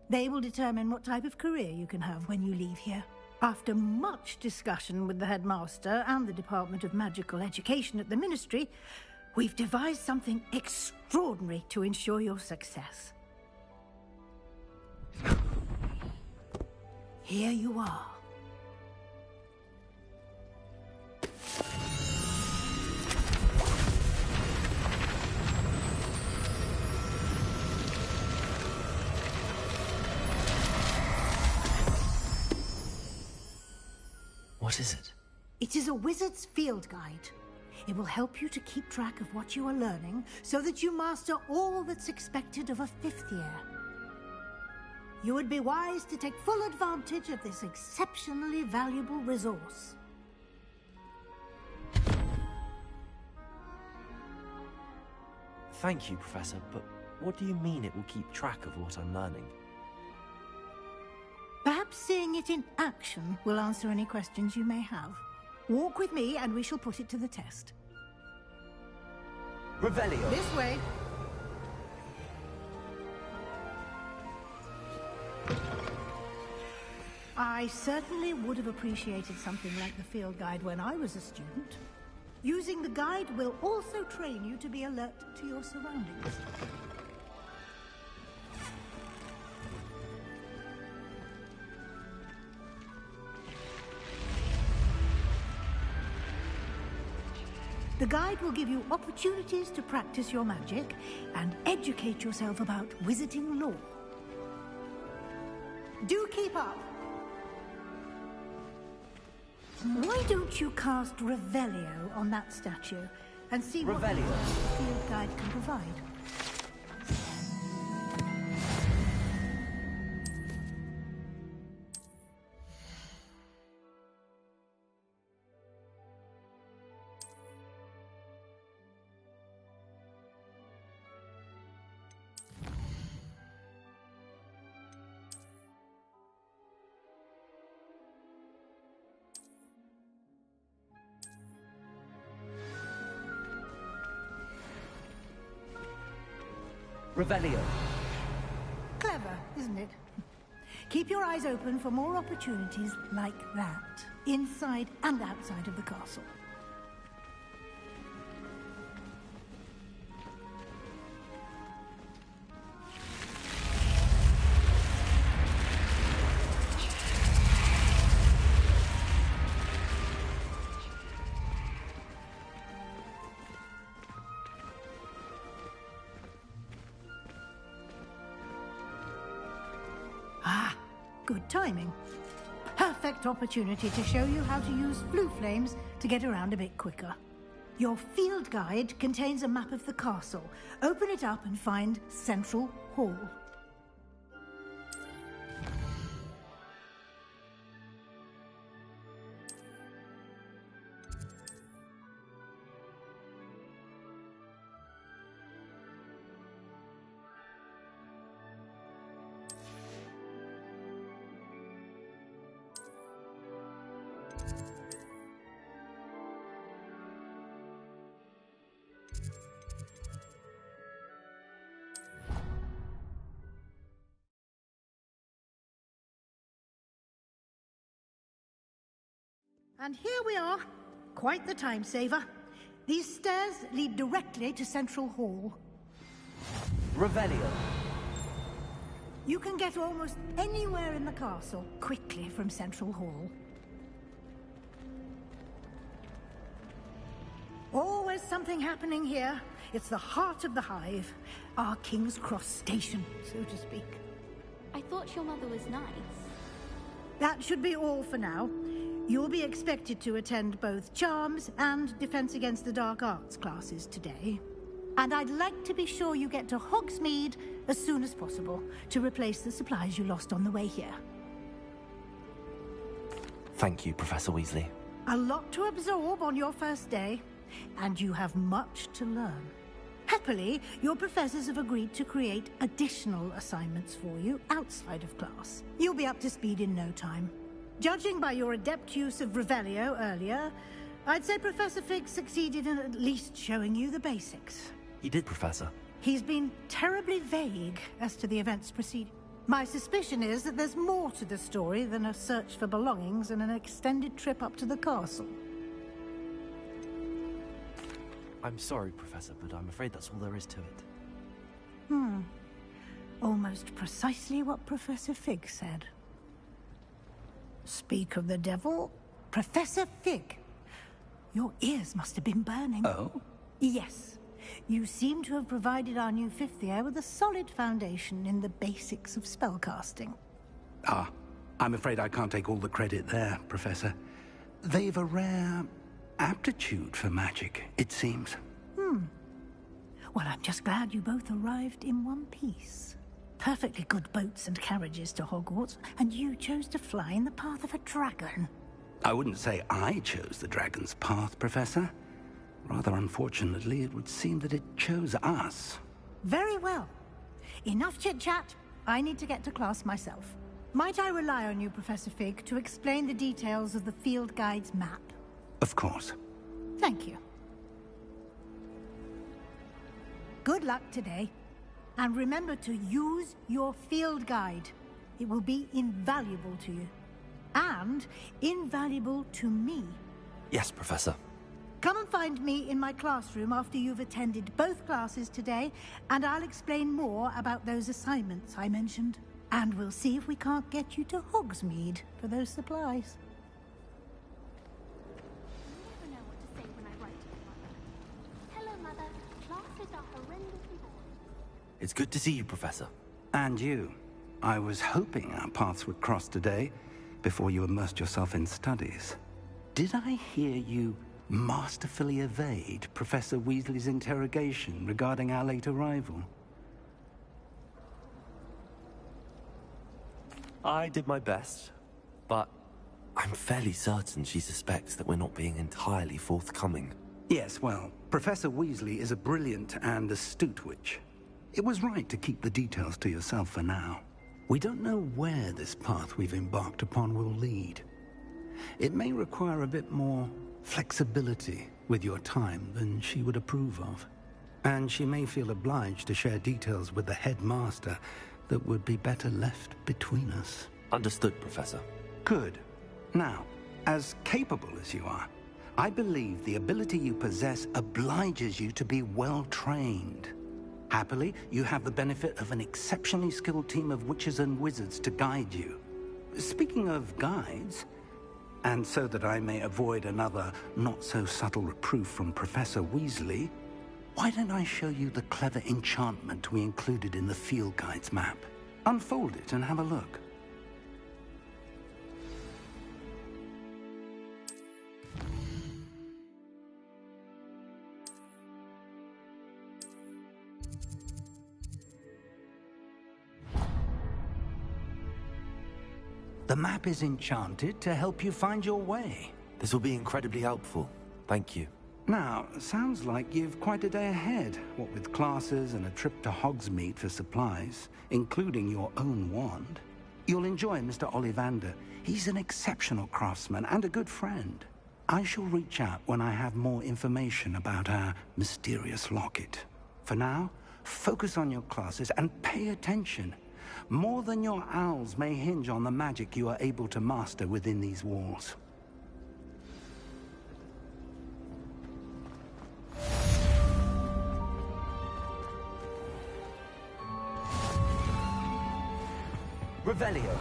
They will determine what type of career you can have when you leave here. After much discussion with the headmaster and the Department of Magical Education at the Ministry, we've devised something extraordinary to ensure your success. Here you are. What is it? It is a wizard's field guide. It will help you to keep track of what you are learning so that you master all that's expected of a 5th year. You would be wise to take full advantage of this exceptionally valuable resource. Thank you, Professor, but what do you mean it will keep track of what I'm learning? Perhaps seeing it in action will answer any questions you may have. Walk with me and we shall put it to the test. Revelio! This way. I certainly would have appreciated something like the field guide when I was a student. Using the guide will also train you to be alert to your surroundings. The guide will give you opportunities to practice your magic and educate yourself about wizarding lore. Do keep up! Why don't you cast Revelio on that statue and see what the field guide can provide? Revelio. Clever, isn't it? Keep your eyes open for more opportunities like that, inside and outside of the castle. Good timing. Perfect opportunity to show you how to use blue flames to get around a bit quicker. Your field guide contains a map of the castle. Open it up and find Central Hall. And here we are. Quite the time saver. These stairs lead directly to Central Hall. Revelio. You can get almost anywhere in the castle quickly from Central Hall. Always something happening here. It's the heart of the hive. Our King's Cross station, so to speak. I thought your mother was nice. That should be all for now. You'll be expected to attend both Charms and Defense Against the Dark Arts classes today. And I'd like to be sure you get to Hogsmeade as soon as possible to replace the supplies you lost on the way here. Thank you, Professor Weasley. A lot to absorb on your first day, and you have much to learn. Happily, your professors have agreed to create additional assignments for you outside of class. You'll be up to speed in no time. Judging by your adept use of Revelio earlier, I'd say Professor Fig succeeded in at least showing you the basics. He did, Professor. He's been terribly vague as to the events preceding. My suspicion is that there's more to the story than a search for belongings and an extended trip up to the castle. I'm sorry, Professor, but I'm afraid that's all there is to it. Almost precisely what Professor Fig said. Speak of the devil, Professor Fig. Your ears must have been burning. Oh? Yes. You seem to have provided our new fifth year with a solid foundation in the basics of spellcasting. Ah, I'm afraid I can't take all the credit there, Professor. They've a rare aptitude for magic, it seems. Well, I'm just glad you both arrived in one piece. Perfectly good boats and carriages to Hogwarts, and you chose to fly in the path of a dragon. I wouldn't say I chose the dragon's path, Professor. Rather unfortunately, it would seem that it chose us. Very well. Enough chit-chat. I need to get to class myself. Might I rely on you, Professor Fig, to explain the details of the field guide's map? Of course. Thank you. Good luck today. And remember to use your field guide. It will be invaluable to you. And invaluable to me. Yes, Professor. Come and find me in my classroom after you've attended both classes today, and I'll explain more about those assignments I mentioned. And we'll see if we can't get you to Hogsmeade for those supplies. I never know what to say when I write to you. Hello, Mother. Classes are horrendously boring. It's good to see you, Professor. And you. I was hoping our paths would cross today, before you immersed yourself in studies. Did I hear you masterfully evade Professor Weasley's interrogation regarding our late arrival? I did my best, but I'm fairly certain she suspects that we're not being entirely forthcoming. Yes, well, Professor Weasley is a brilliant and astute witch. It was right to keep the details to yourself for now. We don't know where this path we've embarked upon will lead. It may require a bit more flexibility with your time than she would approve of. And she may feel obliged to share details with the headmaster that would be better left between us. Understood, Professor. Good. Now, as capable as you are, I believe the ability you possess obliges you to be well trained. Happily, you have the benefit of an exceptionally skilled team of witches and wizards to guide you. Speaking of guides, and so that I may avoid another not-so-subtle reproof from Professor Weasley, why don't I show you the clever enchantment we included in the field guide's map? Unfold it and have a look. The map is enchanted to help you find your way. This will be incredibly helpful. Thank you. Now, sounds like you've quite a day ahead, what with classes and a trip to Hogsmeade for supplies, including your own wand. You'll enjoy Mr. Ollivander. He's an exceptional craftsman and a good friend. I shall reach out when I have more information about our mysterious locket. For now, focus on your classes and pay attention. More than your owls may hinge on the magic you are able to master within these walls. Revelio.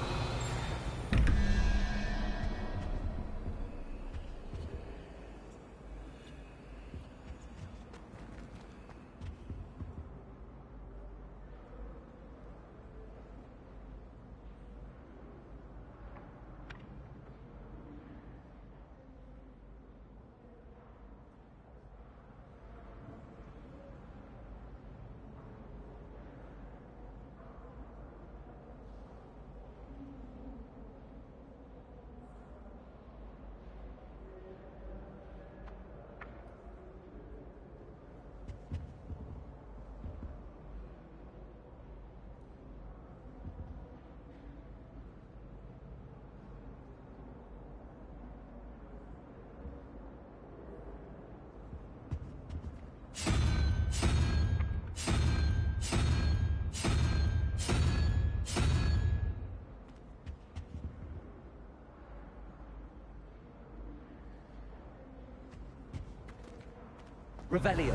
Revelio.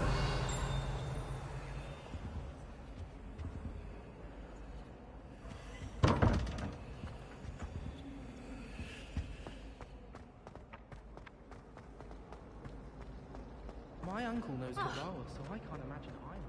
My uncle knows her well, so I can't imagine I know.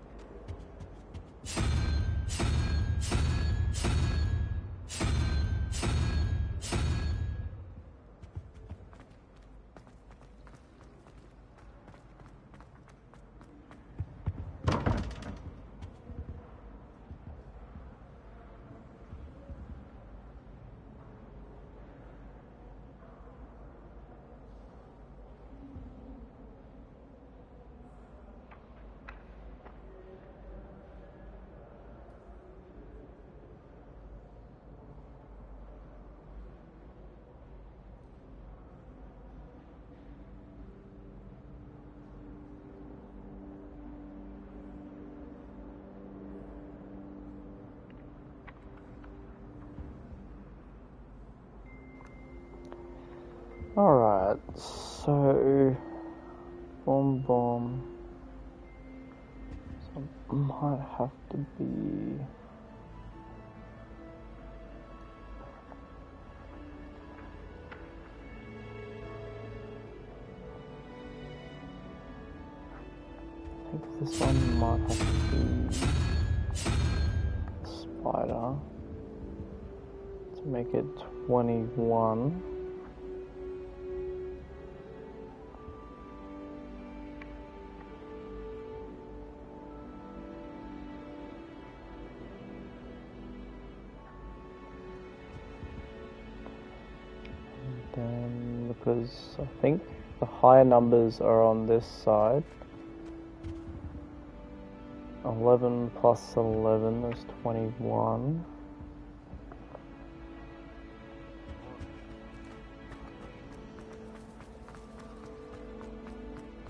Alright, so bomb. So it might have to be I think this one might have to be the spider to make it 21. Because I think the higher numbers are on this side. 11 plus 11 is 21.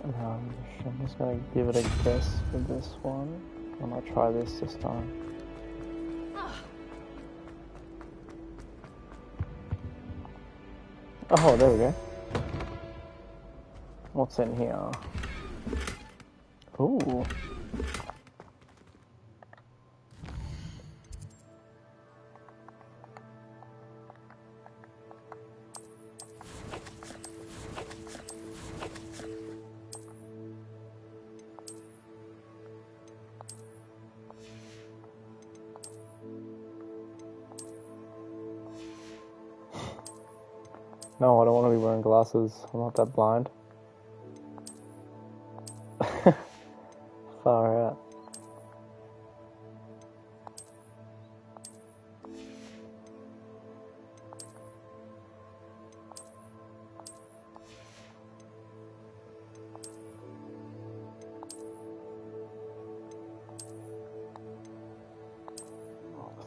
I'm just going to give it a guess for this one. I'm going to try this time. Oh, there we go. What's in here? Ooh. No, I don't want to be wearing glasses. I'm not that blind. Far out.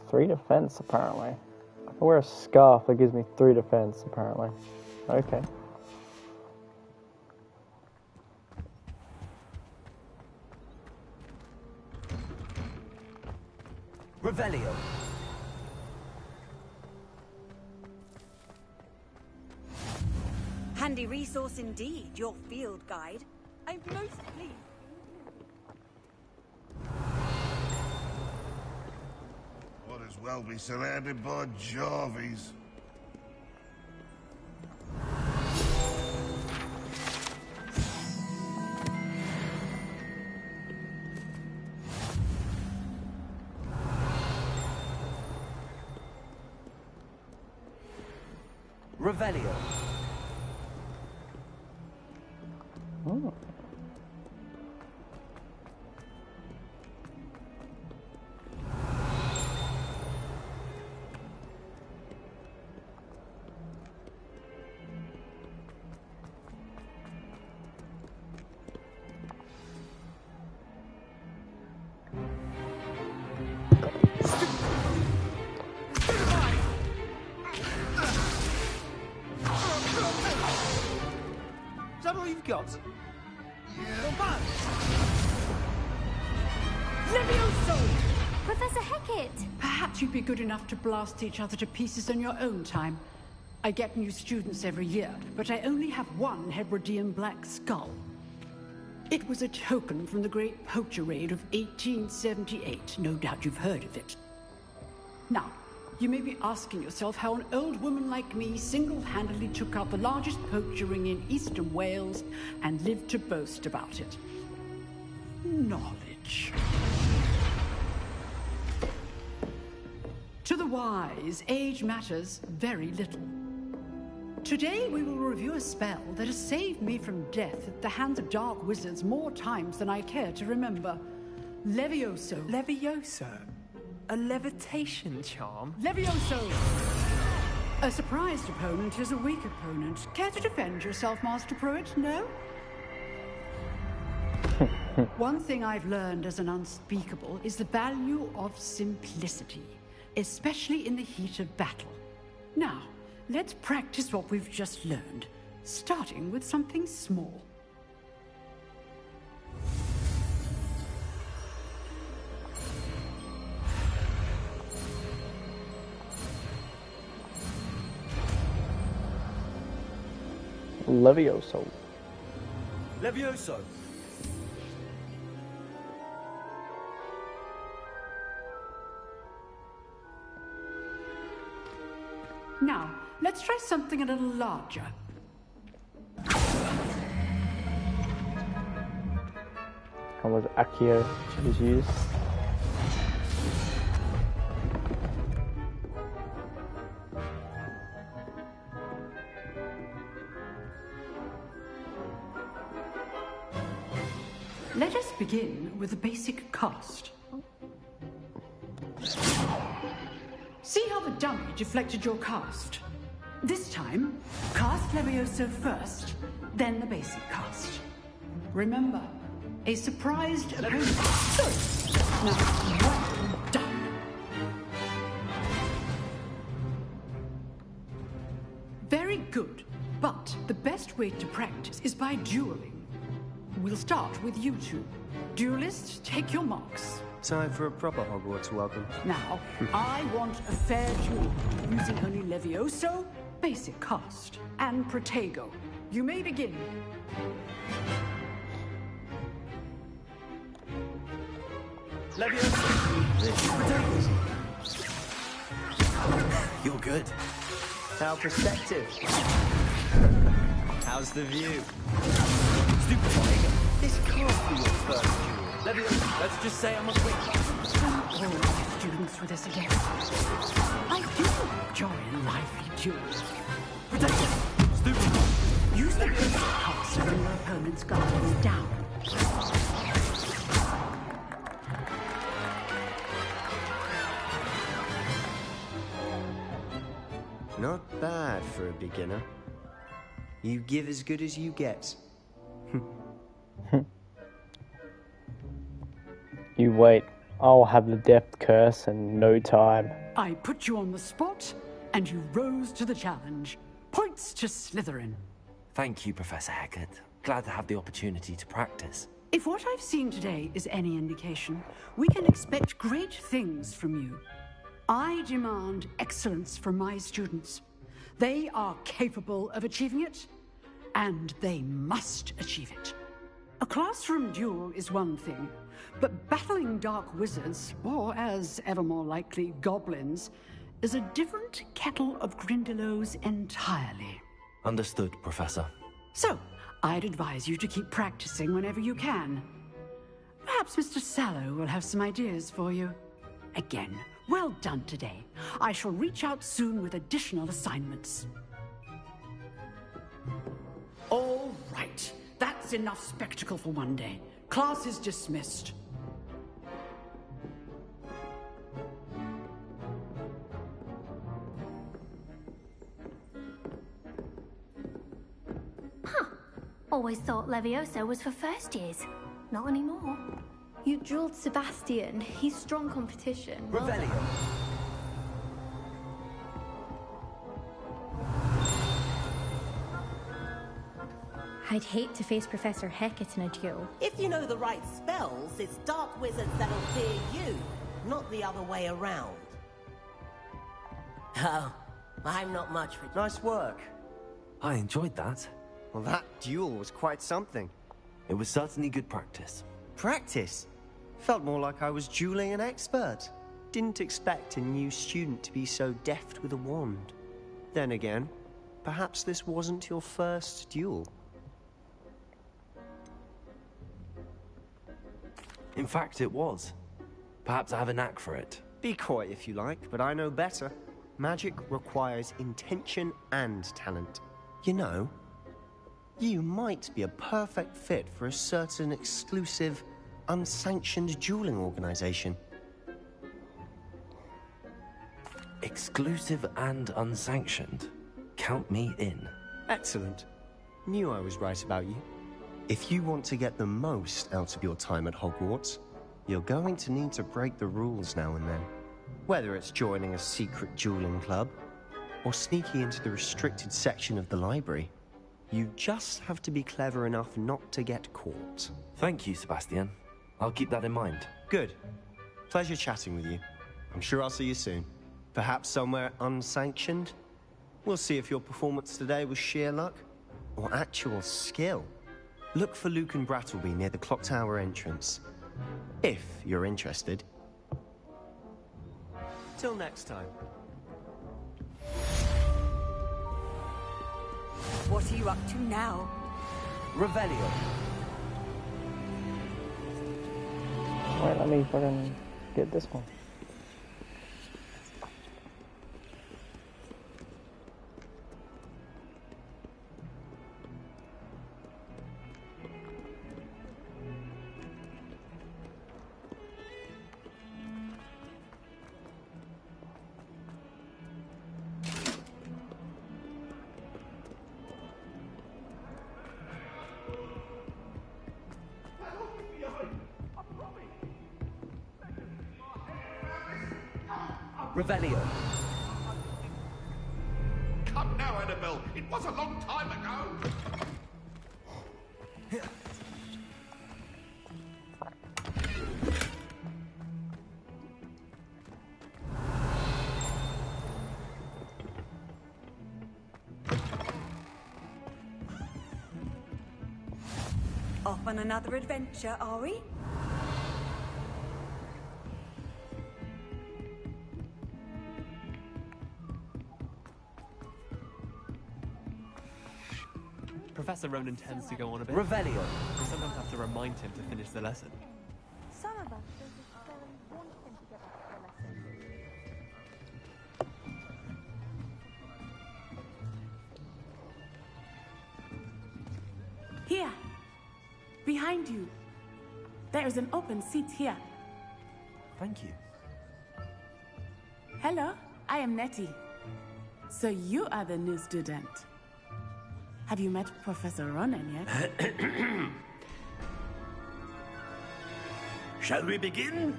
3 defense, apparently. I can wear a scarf that gives me 3 defense, apparently. Okay. Revelio. Handy resource indeed, your field guide. I'm most pleased. Might as well be surrounded by Jarvies. Revelio. Oh. Is that all you've got? Levioso! Professor Hecat! Perhaps you'd be good enough to blast each other to pieces in your own time. I get new students every year, but I only have one Hebridean black skull. It was a token from the Great Poacher Raid of 1878. No doubt you've heard of it. Now, you may be asking yourself how an old woman like me single-handedly took out the largest poacher ring in eastern Wales and lived to boast about it. Knowledge. To the wise, age matters very little. Today we will review a spell that has saved me from death at the hands of dark wizards more times than I care to remember. Levioso. Levioso? A levitation charm? Levioso! A surprised opponent is a weak opponent. Care to defend yourself, Master Pruitt? No? One thing I've learned as an unspeakable is the value of simplicity, especially in the heat of battle. Now, let's practice what we've just learned, starting with something small. Levioso. Levioso. Now, let's try something a little larger. How much Accio is used? Let us begin with the basic cast. See how the dummy deflected your cast? This time, cast Levioso first, then the basic cast. Remember, a surprised opponent. Good. Now, well done. Very good, but the best way to practice is by dueling. We'll start with you two. Duelists, take your marks. Time for a proper Hogwarts welcome. Now, I want a fair duel, using only Levioso, basic cast, and Protego. You may begin. Levioso. You're good. How perspective. How's the view? Stupid Tiger. This can't be your first duel. Levioso, let's just say I'm a quick. Don't all my students with us again. I do enjoy lively duels. Protego. Stupid. Use the basic cast when your opponent's guard is down. Not bad for a beginner. You give as good as you get. You wait. I'll have the death curse in no time. I put you on the spot, and you rose to the challenge. Points to Slytherin. Thank you, Professor Hackett. Glad to have the opportunity to practice. If what I've seen today is any indication, we can expect great things from you. I demand excellence from my students. They are capable of achieving it, and they must achieve it. A classroom duel is one thing, but battling dark wizards, or as ever more likely, goblins, is a different kettle of Grindylows entirely. Understood, Professor. So, I'd advise you to keep practicing whenever you can. Perhaps Mr. Sallow will have some ideas for you. Again, well done today. I shall reach out soon with additional assignments. All right. That's enough spectacle for one day. Class is dismissed. Always thought Levioso was for first years. Not anymore. You drilled Sebastian. He's strong competition. Revelio. I'd hate to face Professor Hackett in a duel. If you know the right spells, it's dark wizards that'll fear you, not the other way around. Oh, I'm not much for... Nice work. I enjoyed that. Well, that duel was quite something. It was certainly good practice. Practice? Felt more like I was dueling an expert. Didn't expect a new student to be so deft with a wand. Then again, perhaps this wasn't your first duel. In fact, it was. Perhaps I have a knack for it. Be coy if you like, but I know better. Magic requires intention and talent. You know, you might be a perfect fit for a certain exclusive, unsanctioned dueling organization. Exclusive and unsanctioned? Count me in. Excellent. Knew I was right about you. If you want to get the most out of your time at Hogwarts, you're going to need to break the rules now and then. Whether it's joining a secret dueling club, or sneaking into the restricted section of the library, you just have to be clever enough not to get caught. Thank you, Sebastian. I'll keep that in mind. Good. Pleasure chatting with you. I'm sure I'll see you soon. Perhaps somewhere unsanctioned? We'll see if your performance today was sheer luck, or actual skill. Look for Luke and Brattleby near the clock tower entrance. If you're interested. Till next time. What are you up to now? Revelio. Wait, let me fucking get this one. Revelio. Come now, Annabelle. It was a long time ago. Off on another adventure, are we? Professor Ronan tends to go on a bit. Revelio. We sometimes have to remind him to finish the lesson. Some of us don't necessarily want him to get off the lesson. Here. Behind you. There is an open seat here. Thank you. Hello, I am Nettie. So you are the new student. Have you met Professor Ronan yet? Shall we begin?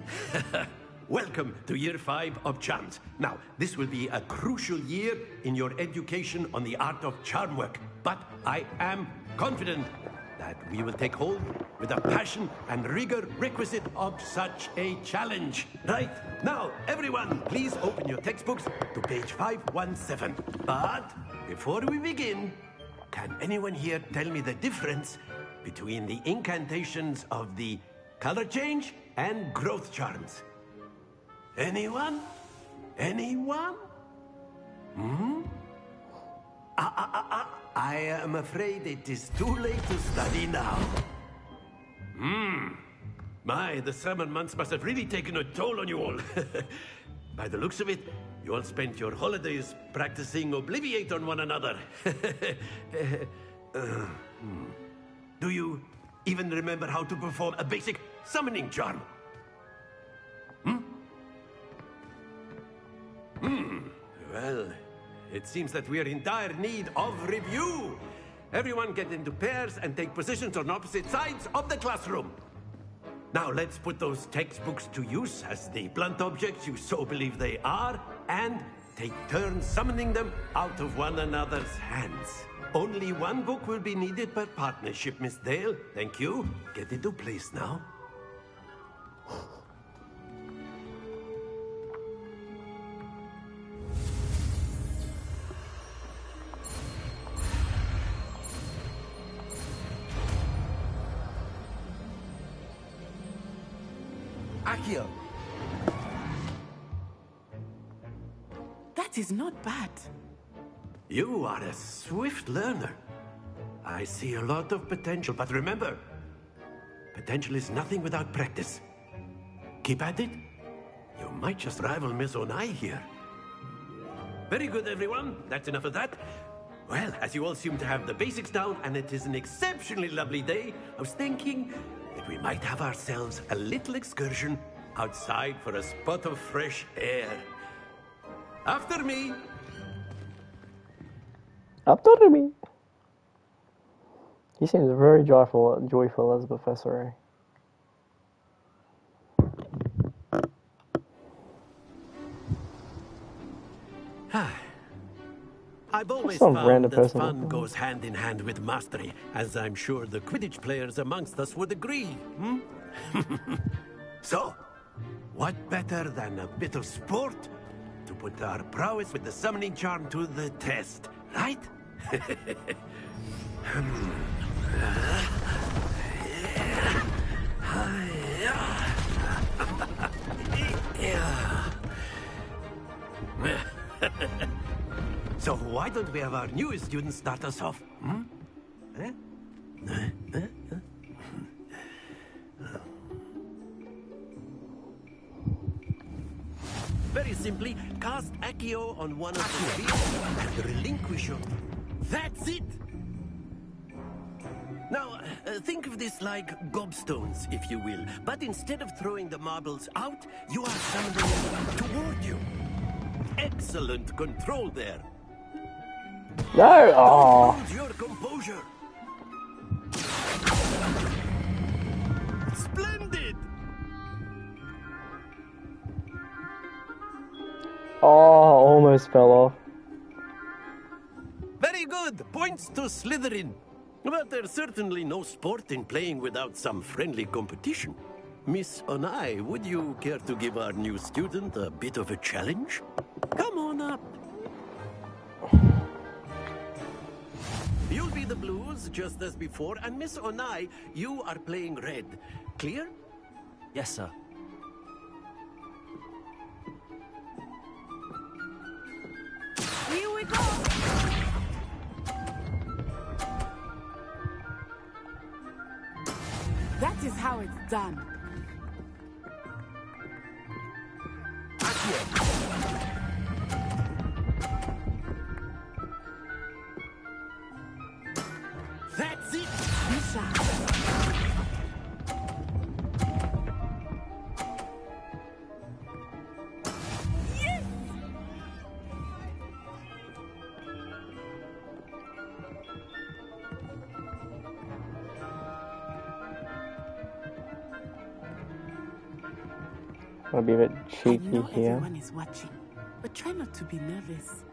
Welcome to Year 5 of Charms. Now, this will be a crucial year in your education on the art of charm work. But I am confident that we will take hold with the passion and rigor requisite of such a challenge. Right, now, everyone, please open your textbooks to page 517. But before we begin, can anyone here tell me the difference between the incantations of the color change and growth charms? Anyone? Anyone? Hmm? I am afraid it is too late to study now. The summer months must have really taken a toll on you all. By the looks of it, you all spent your holidays practicing Obliviate on one another. Do you even remember how to perform a basic summoning charm? Well, it seems that we are in dire need of review. Everyone get into pairs and take positions on opposite sides of the classroom. Now let's put those textbooks to use as the blunt objects you so believe they are, and take turns summoning them out of one another's hands. Only one book will be needed per partnership, Miss Dale. Thank you. Get into place now. Akio. That is not bad. You are a swift learner. I see a lot of potential, but remember, potential is nothing without practice. Keep at it. You might just rival Miss Onai here. Very good, everyone. That's enough of that. Well, as you all seem to have the basics down, and it is an exceptionally lovely day, I was thinking that we might have ourselves a little excursion outside for a spot of fresh air. After me. After me. He seems very joyful as a professor. I've always found that fun goes hand in hand with mastery, as I'm sure the Quidditch players amongst us would agree. So, what better than a bit of sport to put our prowess with the summoning charm to the test, right? So why don't we have our newest student start us off? Very simply, cast Accio on one of the feet and relinquish your... That's it! Now, think of this like gobstones, if you will. But instead of throwing the marbles out, you are summoning them toward you. Excellent control there. No! Don't lose your composure. Splendid! Oh, almost fell off. Very good. Points to Slytherin. But there's certainly no sport in playing without some friendly competition. Miss Onai, would you care to give our new student a bit of a challenge? Come on up. You'll be the blues, just as before, and Miss Onai, you are playing red. Clear? Yes, sir. Here we go! That is how it's done. That's it! Misha. I'll be a bit I cheeky know here. everyone is watching, but try not to be nervous.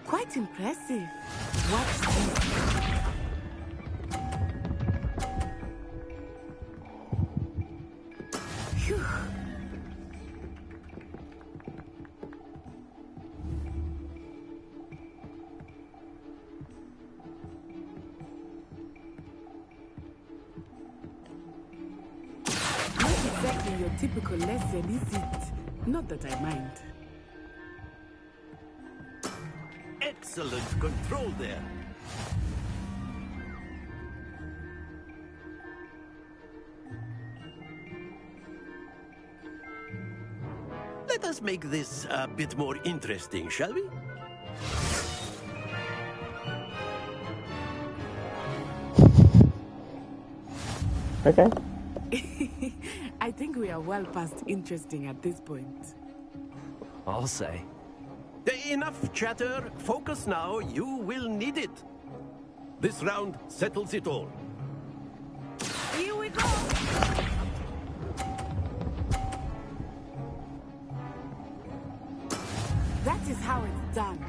Quite impressive. Watch this. Phew. Not exactly your typical lesson, is it? Not that I mind. Excellent control there. Let us make this a bit more interesting, shall we? Okay. I think we are well past interesting at this point. I'll say. Enough chatter. Focus now. You will need it. This round settles it all. Here we go! That is how it's done.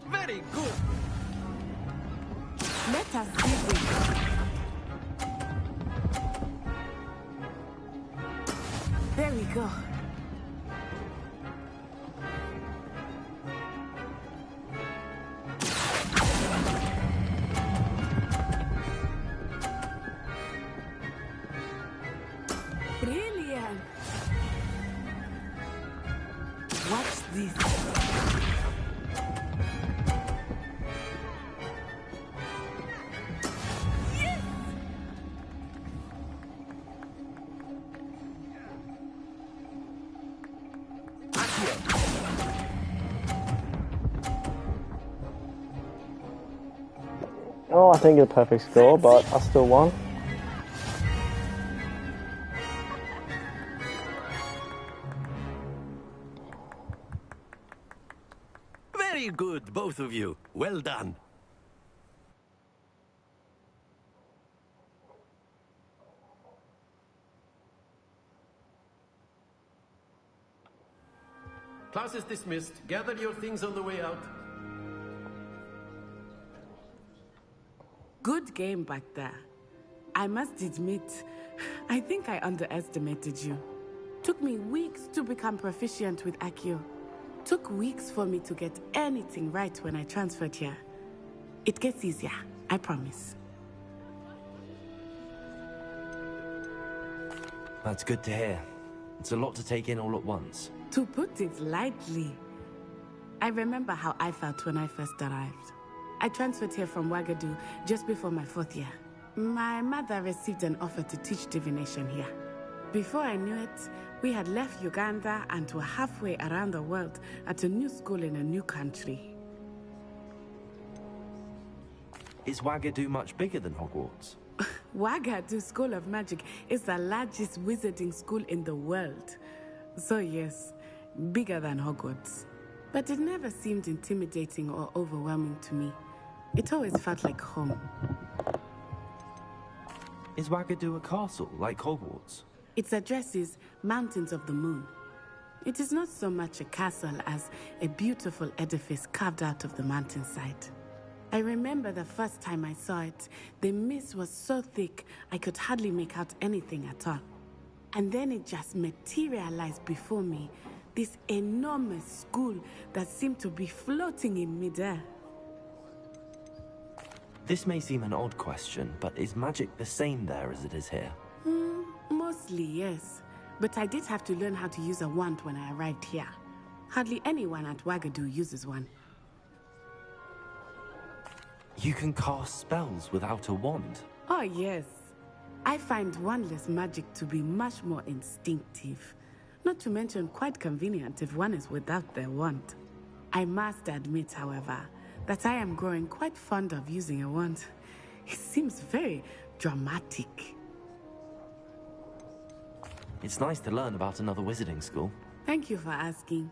Very good. Let us see this. There we go. Brilliant. Watch this. Oh, I think it's a perfect score, but I still won. Very good, both of you. Well done. Class is dismissed. Gather your things on the way out. Good game back there. I must admit, I think I underestimated you. Took me weeks to become proficient with Accio. Took weeks for me to get anything right when I transferred here. It gets easier, I promise. That's good to hear. It's a lot to take in all at once. To put it lightly, I remember how I felt when I first arrived. I transferred here from Wagadu just before my 4th year. My mother received an offer to teach divination here. Before I knew it, we had left Uganda and were halfway around the world at a new school in a new country. Is Wagadu much bigger than Hogwarts? Wagadu School of Magic is the largest wizarding school in the world. So yes, bigger than Hogwarts. But it never seemed intimidating or overwhelming to me. It always felt like home. Is Wagadu a castle, like Hogwarts? Its address is Mountains of the Moon. It is not so much a castle as a beautiful edifice carved out of the mountainside. I remember the first time I saw it, the mist was so thick I could hardly make out anything at all. And then it just materialized before me, this enormous school that seemed to be floating in midair. This may seem an odd question, but is magic the same there as it is here? Mostly, yes. But I did have to learn how to use a wand when I arrived here. Hardly anyone at Wagadu uses one. You can cast spells without a wand? Oh, yes. I find wandless magic to be much more instinctive. Not to mention quite convenient if one is without their wand. I must admit, however, that I am growing quite fond of using a wand. It seems very dramatic. It's nice to learn about another wizarding school. Thank you for asking.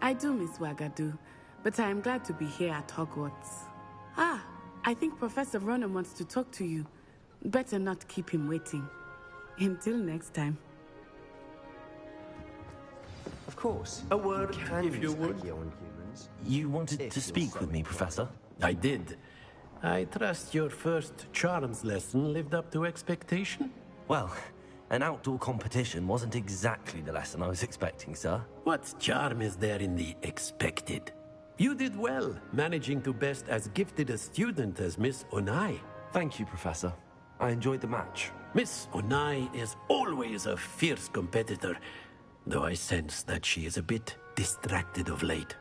I do miss Wagadu, but I am glad to be here at Hogwarts. Ah, I think Professor Ronan wants to talk to you. Better not keep him waiting. Until next time. Of course. A word, if you would. You wanted to speak with me, Professor? I did. I trust your first charms lesson lived up to expectation? Well, an outdoor competition wasn't exactly the lesson I was expecting, sir. What charm is there in the expected? You did well, managing to best as gifted a student as Miss Onai. Thank you, Professor. I enjoyed the match. Miss Onai is always a fierce competitor, though I sense that she is a bit distracted of late.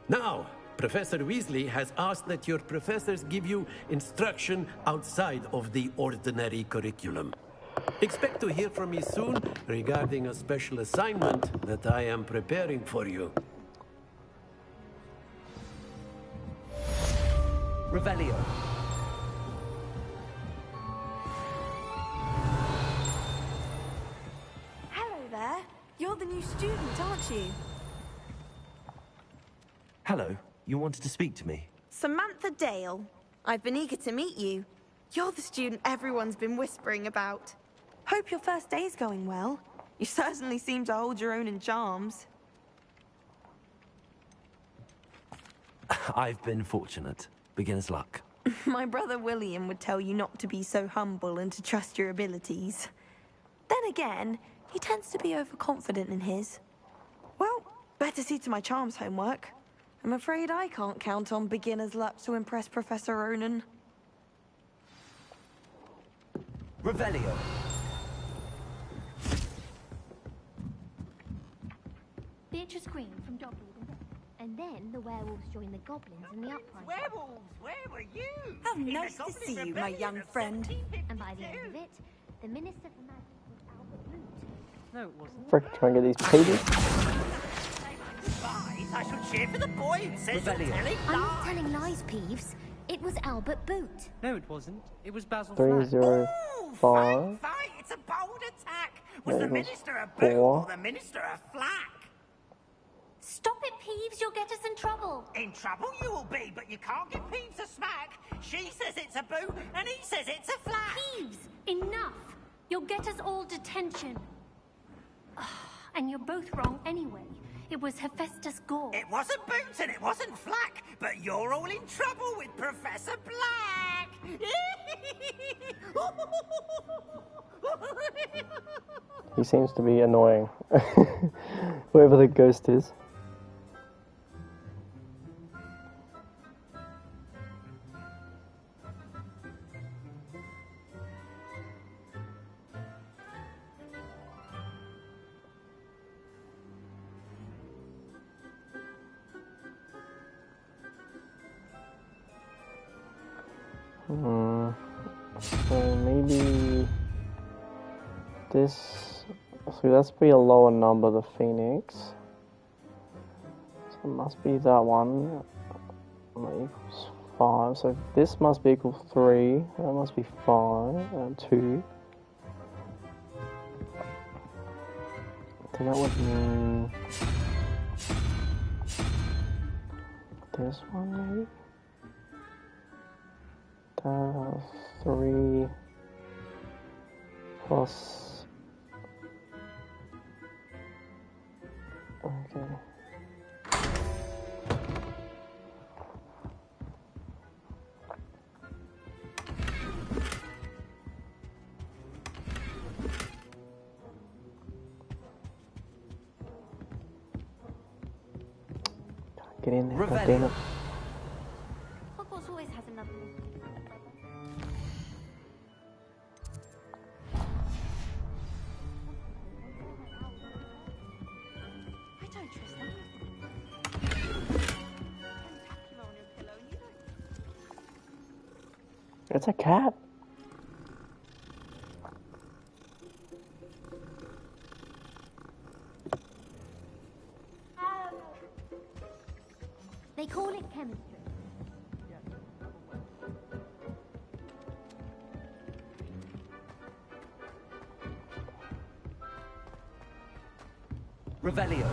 Now, Professor Weasley has asked that your professors give you instruction outside of the ordinary curriculum. Expect to hear from me soon regarding a special assignment that I am preparing for you. Revelio. Hello there. You're the new student, aren't you? Hello. You wanted to speak to me? Samantha Dale. I've been eager to meet you. You're the student everyone's been whispering about. Hope your first day's going well. You certainly seem to hold your own in charms. I've been fortunate. Beginner's luck. My brother William would tell you not to be so humble and to trust your abilities. Then again, he tends to be overconfident in his. Well, better see to my charms homework. I'm afraid I can't count on beginner's luck to impress Professor Ronan. Revelio. Beatrice Green from Dogwood, and then the werewolves joined the goblins in the uprising. Werewolves, where were you? How nice to see you, my young friend. And by the end of it, the Minister for Magic was Albert Root. No, it wasn't. Frick, trying to get these pages. I shall cheer for the boy who says you're telling I'm not telling lies, Peeves. It was Albert Boot. No, it wasn't. It was Basil 305. Fight! It's a bold attack! Was the Minister a boot or the Minister a flack? Stop it, Peeves. You'll get us in trouble. In trouble you will be, but you can't give Peeves a smack. She says it's a boot, and he says it's a flack. Peeves, enough. You'll get us all detention. And you're both wrong anyway. It was Hephaestus Gore. It wasn't boot and it wasn't flack, but you're all in trouble with Professor Black. He seems to be annoying. Whoever the ghost is. So maybe this, so that's be a lower number, the Phoenix. So it must be that one. That equals 5. So this must be equal 3. That must be 5 and 2. So that would mean this one maybe. 3 plus. Okay. Get in there, goddammit. Hogwarts always has another one. I don't trust that. It's a cat. They call it chemistry. Revelio.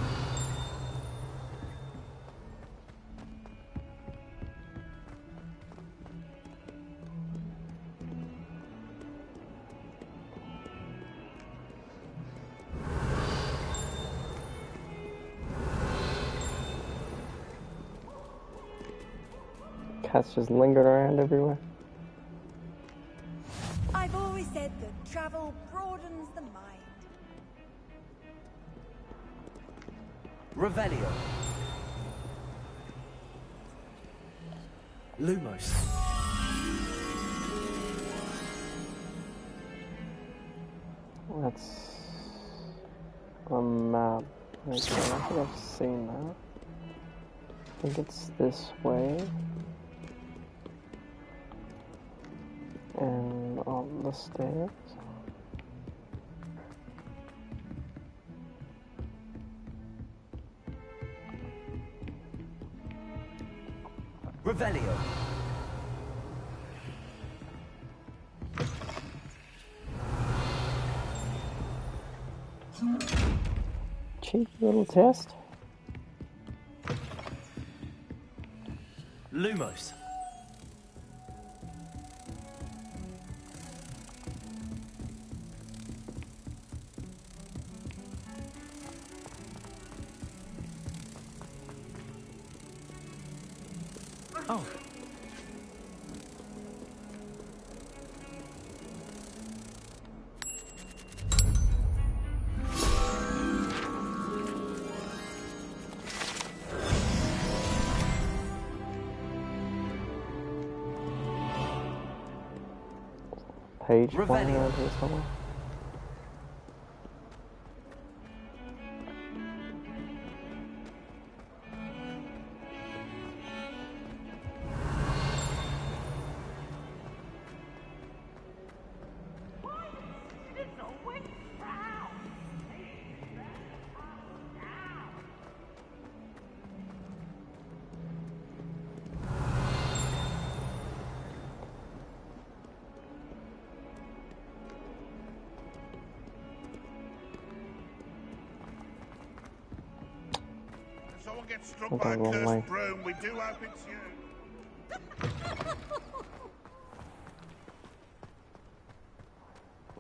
Cats just lingered around everywhere. I've always said that travel broadens the mind. Revelio. Lumos. That's a map. Okay, I think I've seen that. I think it's this way. And on the stairs. Revelio. Cheeky little test. Lumos. Oh. Page flying around here somewhere. Someone gets struck by a cursed broom, we do hope it's you.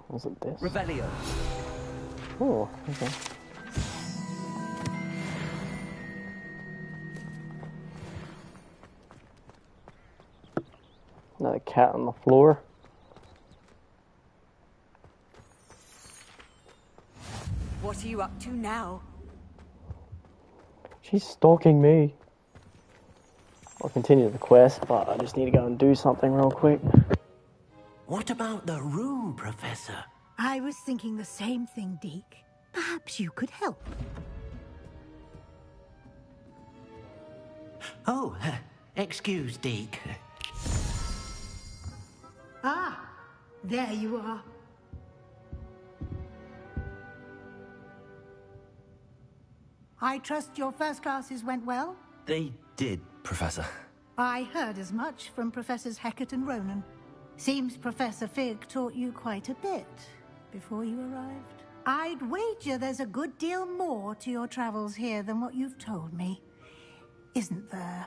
Was it this? Revelio. Oh, okay. Another cat on the floor. What are you up to now? She's stalking me. I'll continue the quest, but I just need to go and do something real quick. What about the room, Professor? I was thinking the same thing, Deke. Perhaps you could help. Oh, excuse, Deke. Ah, there you are. I trust your first classes went well? They did, Professor. I heard as much from Professors Hecat and Ronan. Seems Professor Fig taught you quite a bit before you arrived. I'd wager there's a good deal more to your travels here than what you've told me. Isn't there?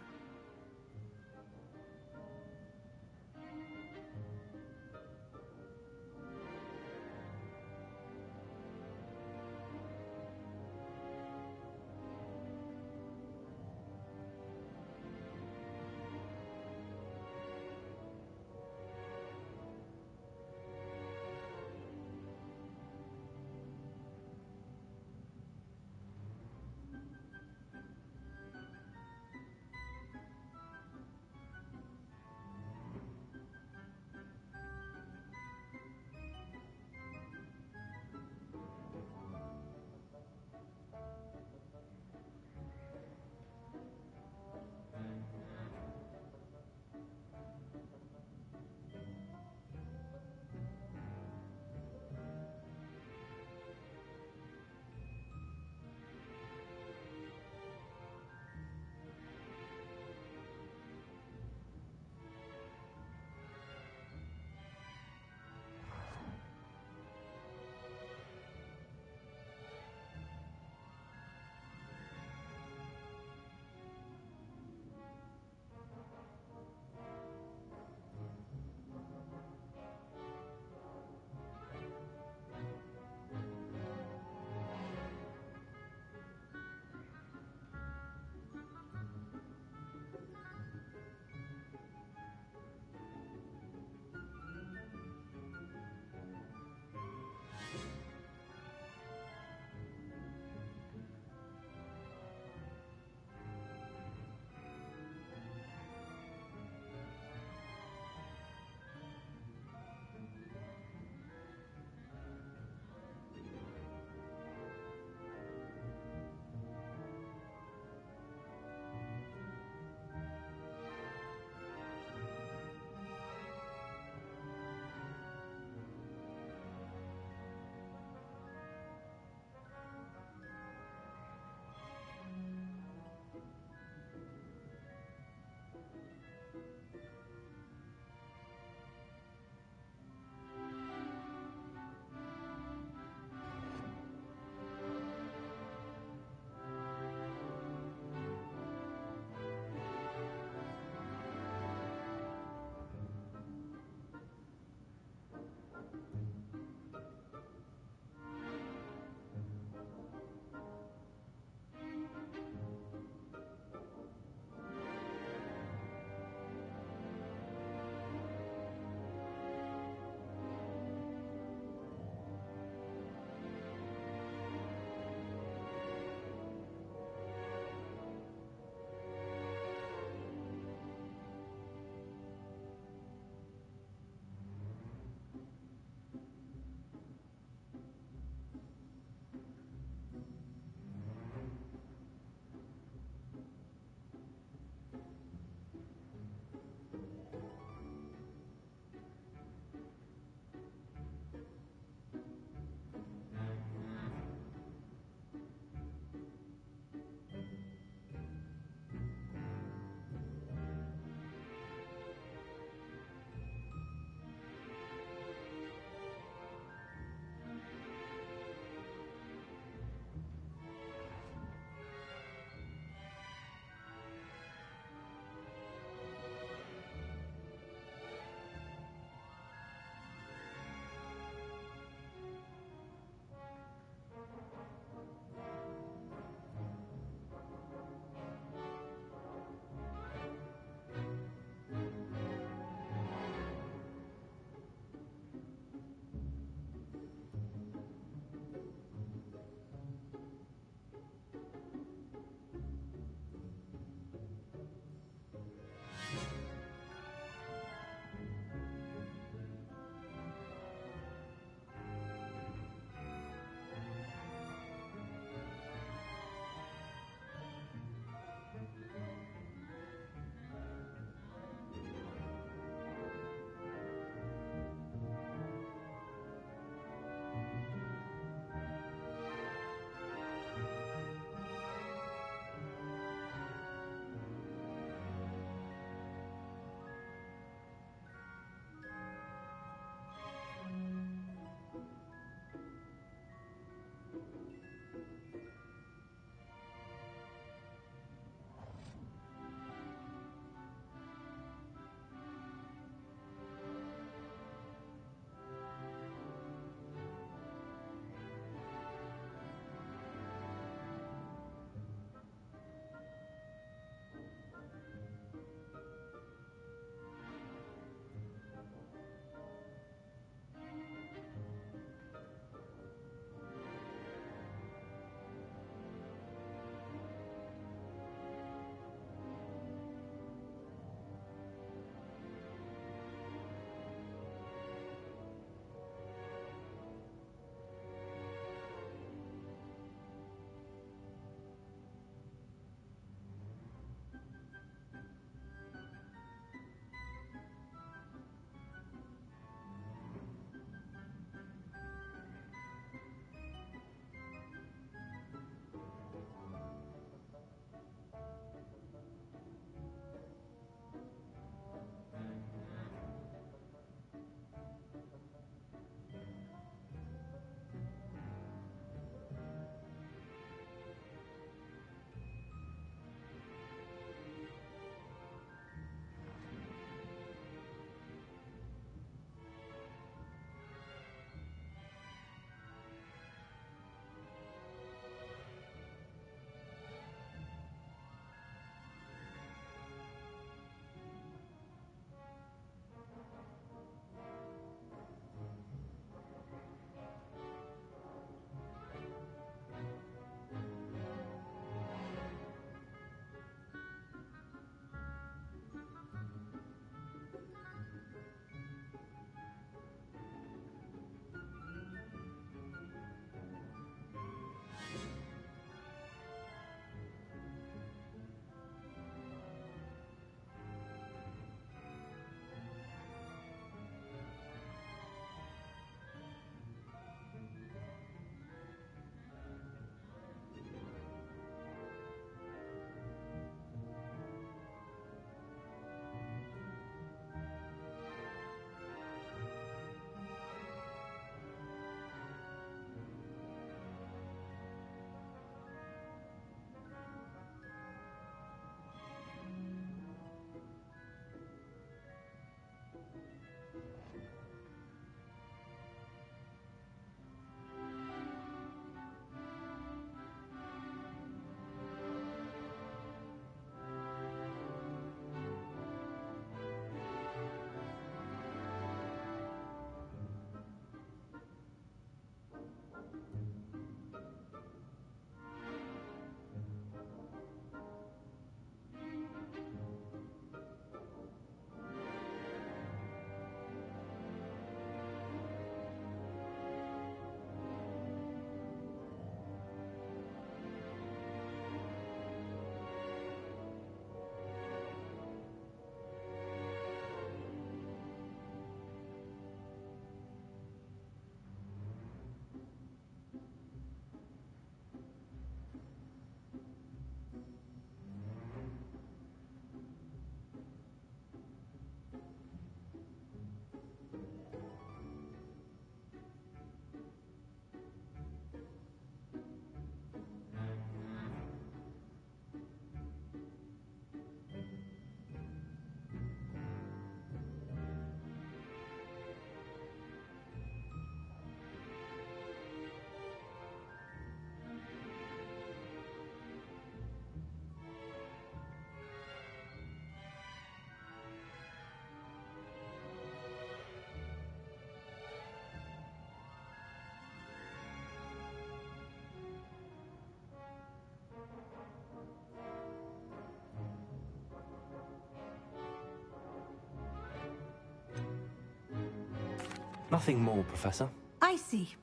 Nothing more, Professor. I see.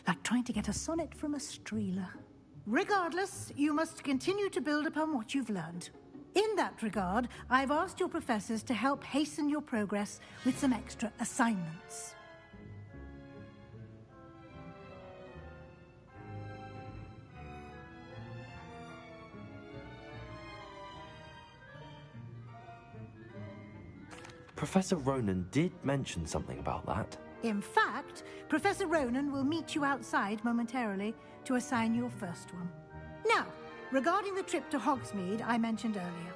Like trying to get a sonnet from a streeler. Regardless, you must continue to build upon what you've learned. In that regard, I've asked your professors to help hasten your progress with some extra assignments. Professor Ronan did mention something about that. In fact, Professor Ronan will meet you outside momentarily to assign your first one. Now, regarding the trip to Hogsmeade I mentioned earlier,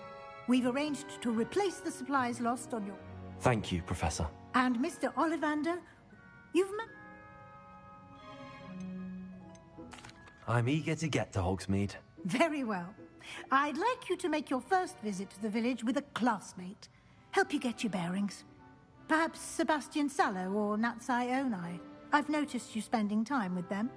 we've arranged to replace the supplies lost on your... Thank you, Professor. And Mr. Ollivander, you've met... I'm eager to get to Hogsmeade. Very well. I'd like you to make your first visit to the village with a classmate. Help you get your bearings. Perhaps Sebastian Sallow or Natsai Onai. I've noticed you spending time with them.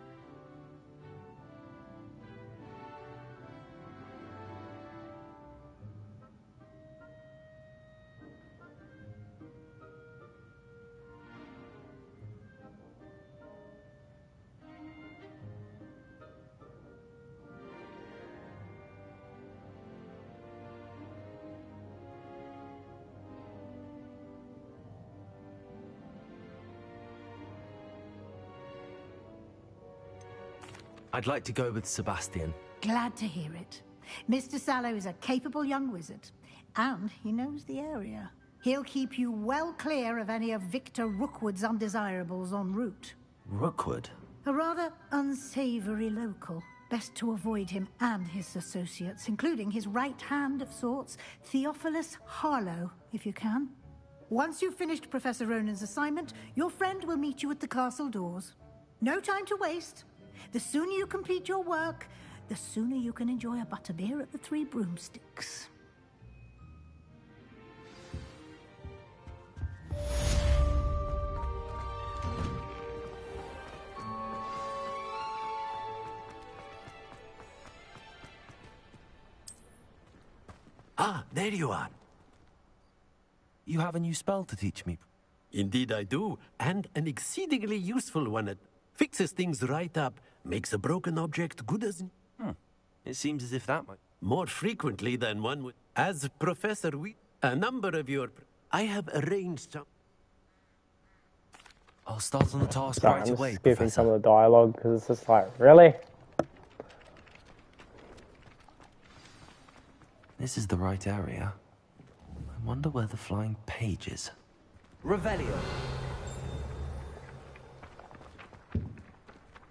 I'd like to go with Sebastian. Glad to hear it. Mr. Sallow is a capable young wizard, and he knows the area. He'll keep you well clear of any of Victor Rookwood's undesirables en route. Rookwood? A rather unsavory local. Best to avoid him and his associates, including his right hand of sorts, Theophilus Harlow, if you can. Once you've finished Professor Ronan's assignment, your friend will meet you at the castle doors. No time to waste. The sooner you complete your work, the sooner you can enjoy a butterbeer at the Three Broomsticks. Ah, there you are. You have a new spell to teach me. Indeed I do, and an exceedingly useful one. It fixes things right up, makes a broken object good as... It seems as if that might... More frequently than one would. As Professor a number of your... I have arranged some... I'll start on the task Sorry, right I'm away, just skipping Professor. some of the dialogue because it's just like, really? This is the right area. I wonder where the flying page is. Revelio.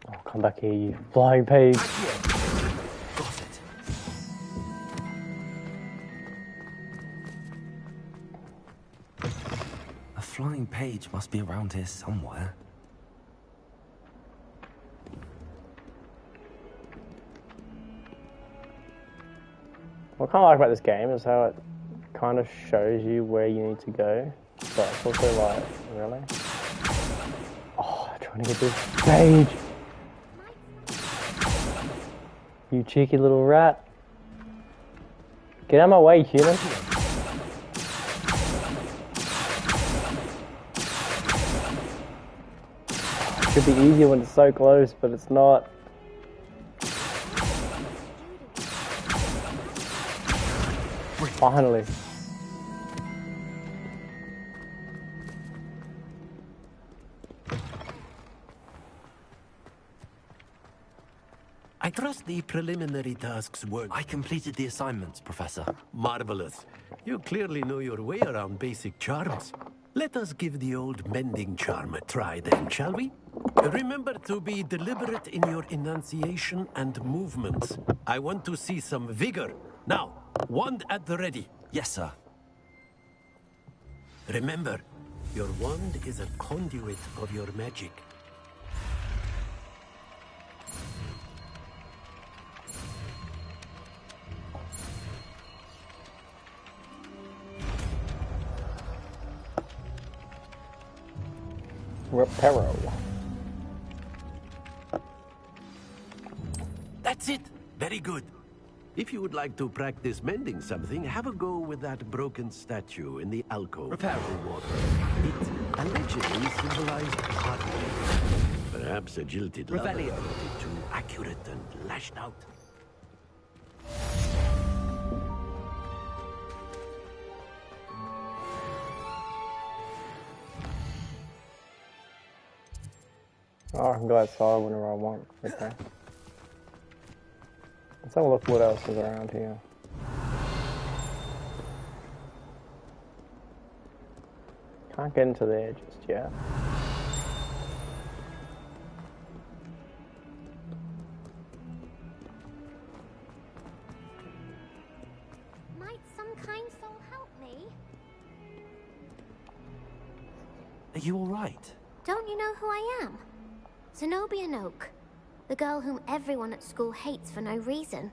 Oh, come back here, you flying page. Got it. A flying page must be around here somewhere. What I kind of like about this game is how it kind of shows you where you need to go, but it's also like, really? Oh, I'm trying to get this page! You cheeky little rat. Get out of my way, human. It should be easier when it's so close, but it's not. Finally. I trust the preliminary tasks were... I completed the assignments, Professor. Marvelous. You clearly know your way around basic charms. Let us give the old mending charm a try then, shall we? Remember to be deliberate in your enunciation and movements. I want to see some vigor. Now, wand at the ready. Yes, sir. Remember, your wand is a conduit of your magic. Reparo. That's it. Very good. If you would like to practice mending something, have a go with that broken statue in the alcove. Reparo. Water. It allegedly symbolized hard work. Perhaps a jilted lover Revelio. thought it too accurate and lashed out. Oh, I can go outside whenever I want. Okay. Let's have a look what else is around here. Can't get into there just yet. Might some kind soul help me? Are you alright? Don't you know who I am? Zenobia Noak. The girl whom everyone at school hates for no reason.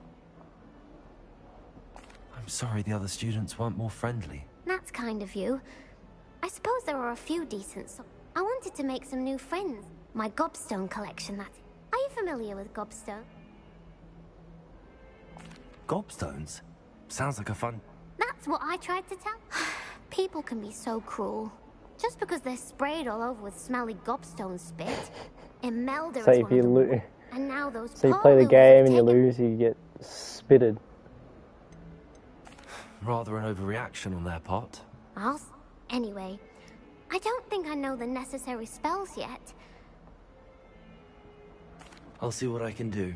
I'm sorry the other students weren't more friendly. That's kind of you. I suppose there are a few decent I wanted to make some new friends. My gobstone collection, that's... Are you familiar with gobstone? Gobstones? Sounds like a fun... That's what I tried to tell. People can be so cruel. Just because they're sprayed all over with smelly gobstone spit. Imelda So is if one you of them. lose, And now those so you poor play the Lumos game have and you taken- lose, you get spitted. Rather an overreaction on their part. Anyway, I don't think I know the necessary spells yet. I'll see what I can do.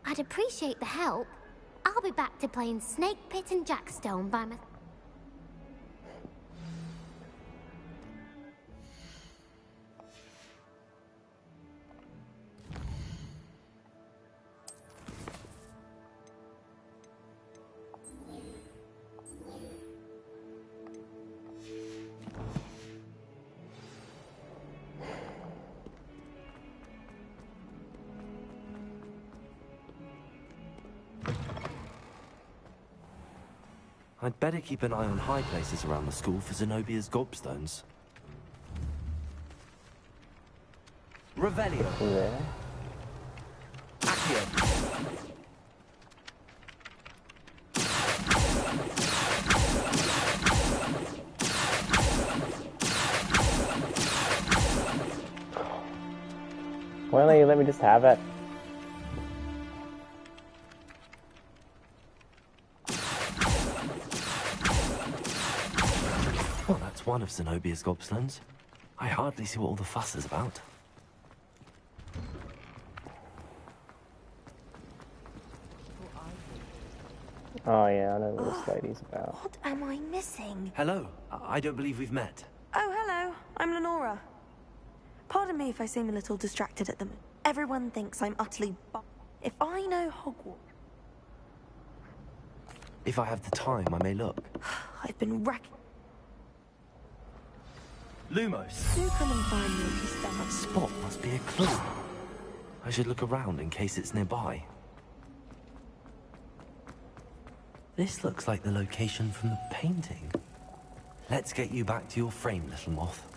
I'd appreciate the help. I'll be back to playing Snake Pit and Jackstone by my... I'd better keep an eye on high places around the school for Zenobia's gobstones. Revelio. Yeah. Accio. Why don't you let me just have it? Well, that's one of Zenobia's gobstones. I hardly see what all the fuss is about. Oh yeah, I know what this lady's about. What am I missing? Hello. I don't believe we've met. Oh, hello. I'm Lenora. Pardon me if I seem a little distracted at the moment. Everyone thinks I'm utterly If I know Hogwarts... If I have the time, I may look. I've been racking... Lumos. Do come and find me if you stand. That spot must be a clue. I should look around in case it's nearby. This looks like the location from the painting. Let's get you back to your frame, little moth.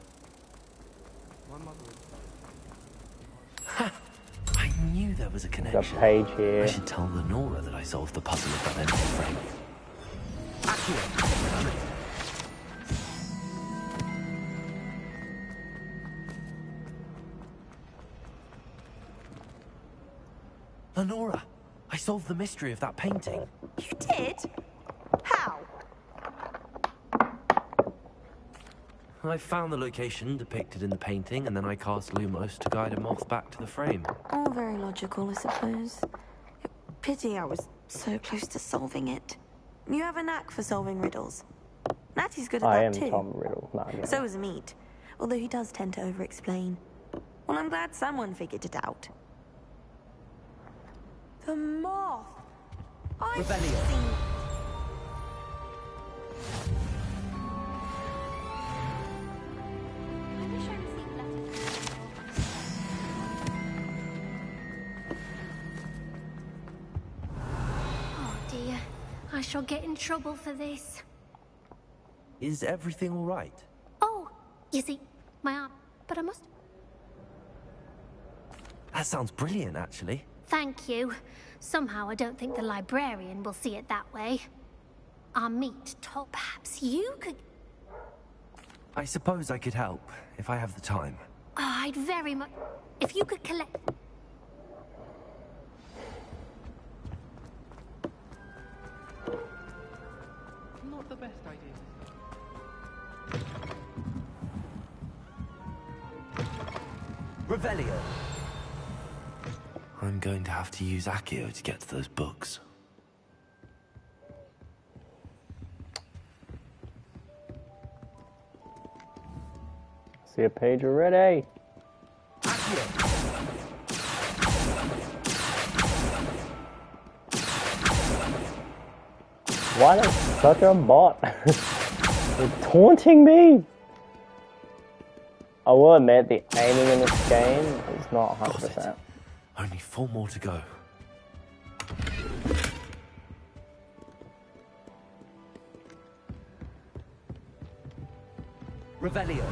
Ha! I knew there was a connection. The page here. I should tell Lenora that I solved the puzzle of that empty frame. Accio. Lenora, I solved the mystery of that painting. You did? How? I found the location depicted in the painting, and then I cast Lumos to guide a moth back to the frame. All very logical, I suppose. Pity I was so close to solving it. You have a knack for solving riddles. Natty's good at I that am too. Tom Riddle. No, yeah. So is Meat, although he does tend to over-explain. Well, I'm glad someone figured it out. The moth! I've Revelio. seen... I wish I received letters. Oh dear. I shall get in trouble for this. Is everything all right? Oh, you see, my arm. But I must... That sounds brilliant, actually. Thank you. Somehow I don't think the librarian will see it that way. Our meat told perhaps you could... I suppose I could help, if I have the time. Oh, I'd very much... If you could collect... Not the best idea. Revelio! I'm going to have to use Accio to get to those books. See a page already. Why is such a bot? You're taunting me! I will admit the aiming in this game is not 100%. Only 4 more to go. Revelio.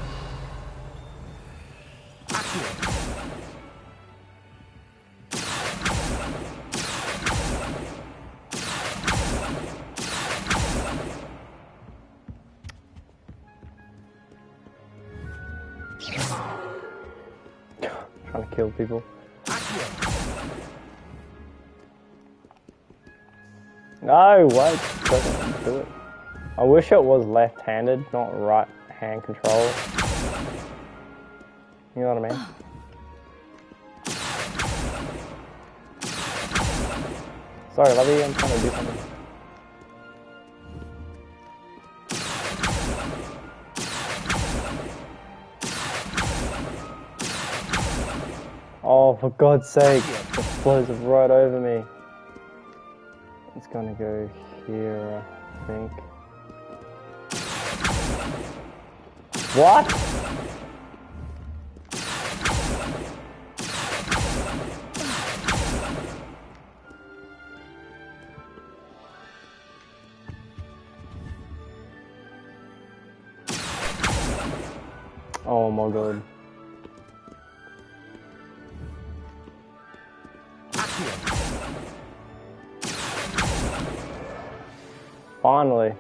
Trying to kill people. No, what? Doesn't do it. I wish it was left-handed, not right-hand control. You know what I mean? Sorry, Lovey, I'm trying to do something. Oh, for God's sake, it blows right over me. It's gonna go here, I think. What? Oh my God. Finally.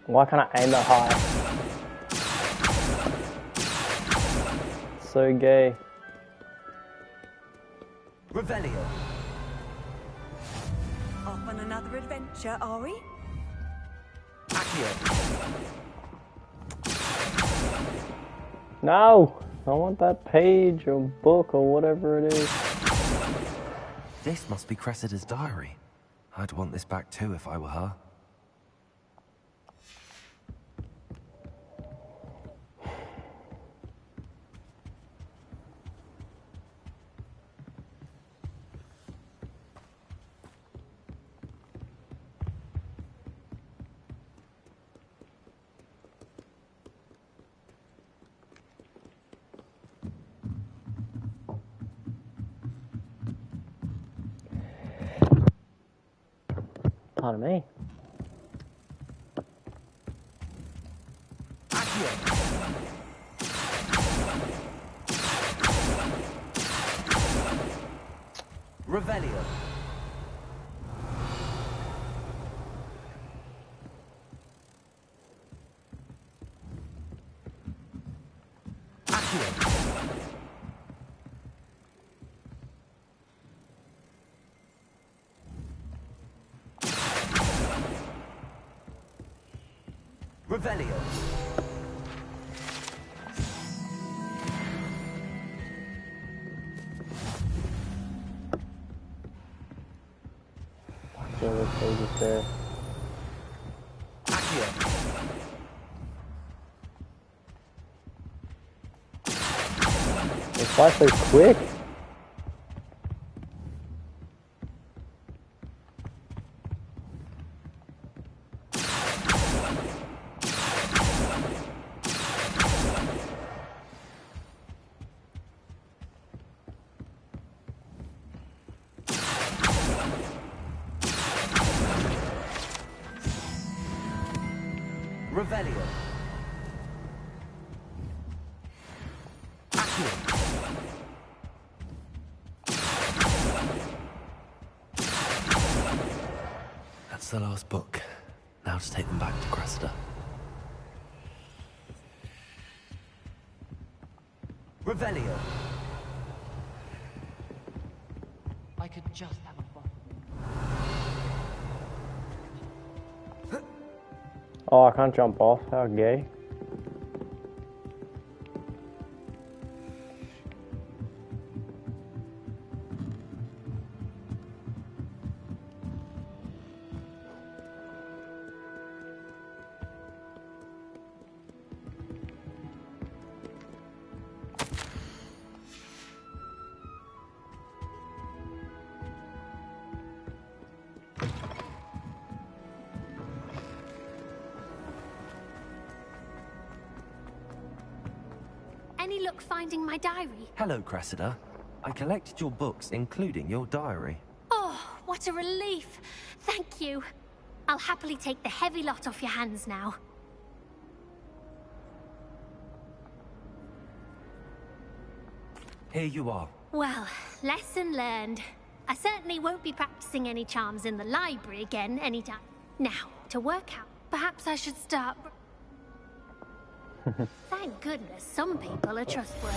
Why can't I aim that high? So gay. Revelio. Off on another adventure, are we? No! I want that page or book or whatever it is. This must be Cressida's diary. I'd want this back too if I were her. Pardon me. Revelio. Revelio. The other page is there. It's why so quick? Revelio. That's the last book. Now to take them back to Cressida. Revelio. I could just have a bottle. Oh, I can't jump off. How gay. Any luck finding my diary? Hello, Cressida. I collected your books, including your diary. Oh, what a relief. Thank you. I'll happily take the heavy lot off your hands now. Here you are. Well, lesson learned. I certainly won't be practicing any charms in the library again anytime. Now, to work out, perhaps I should start... Thank goodness some people are trustworthy.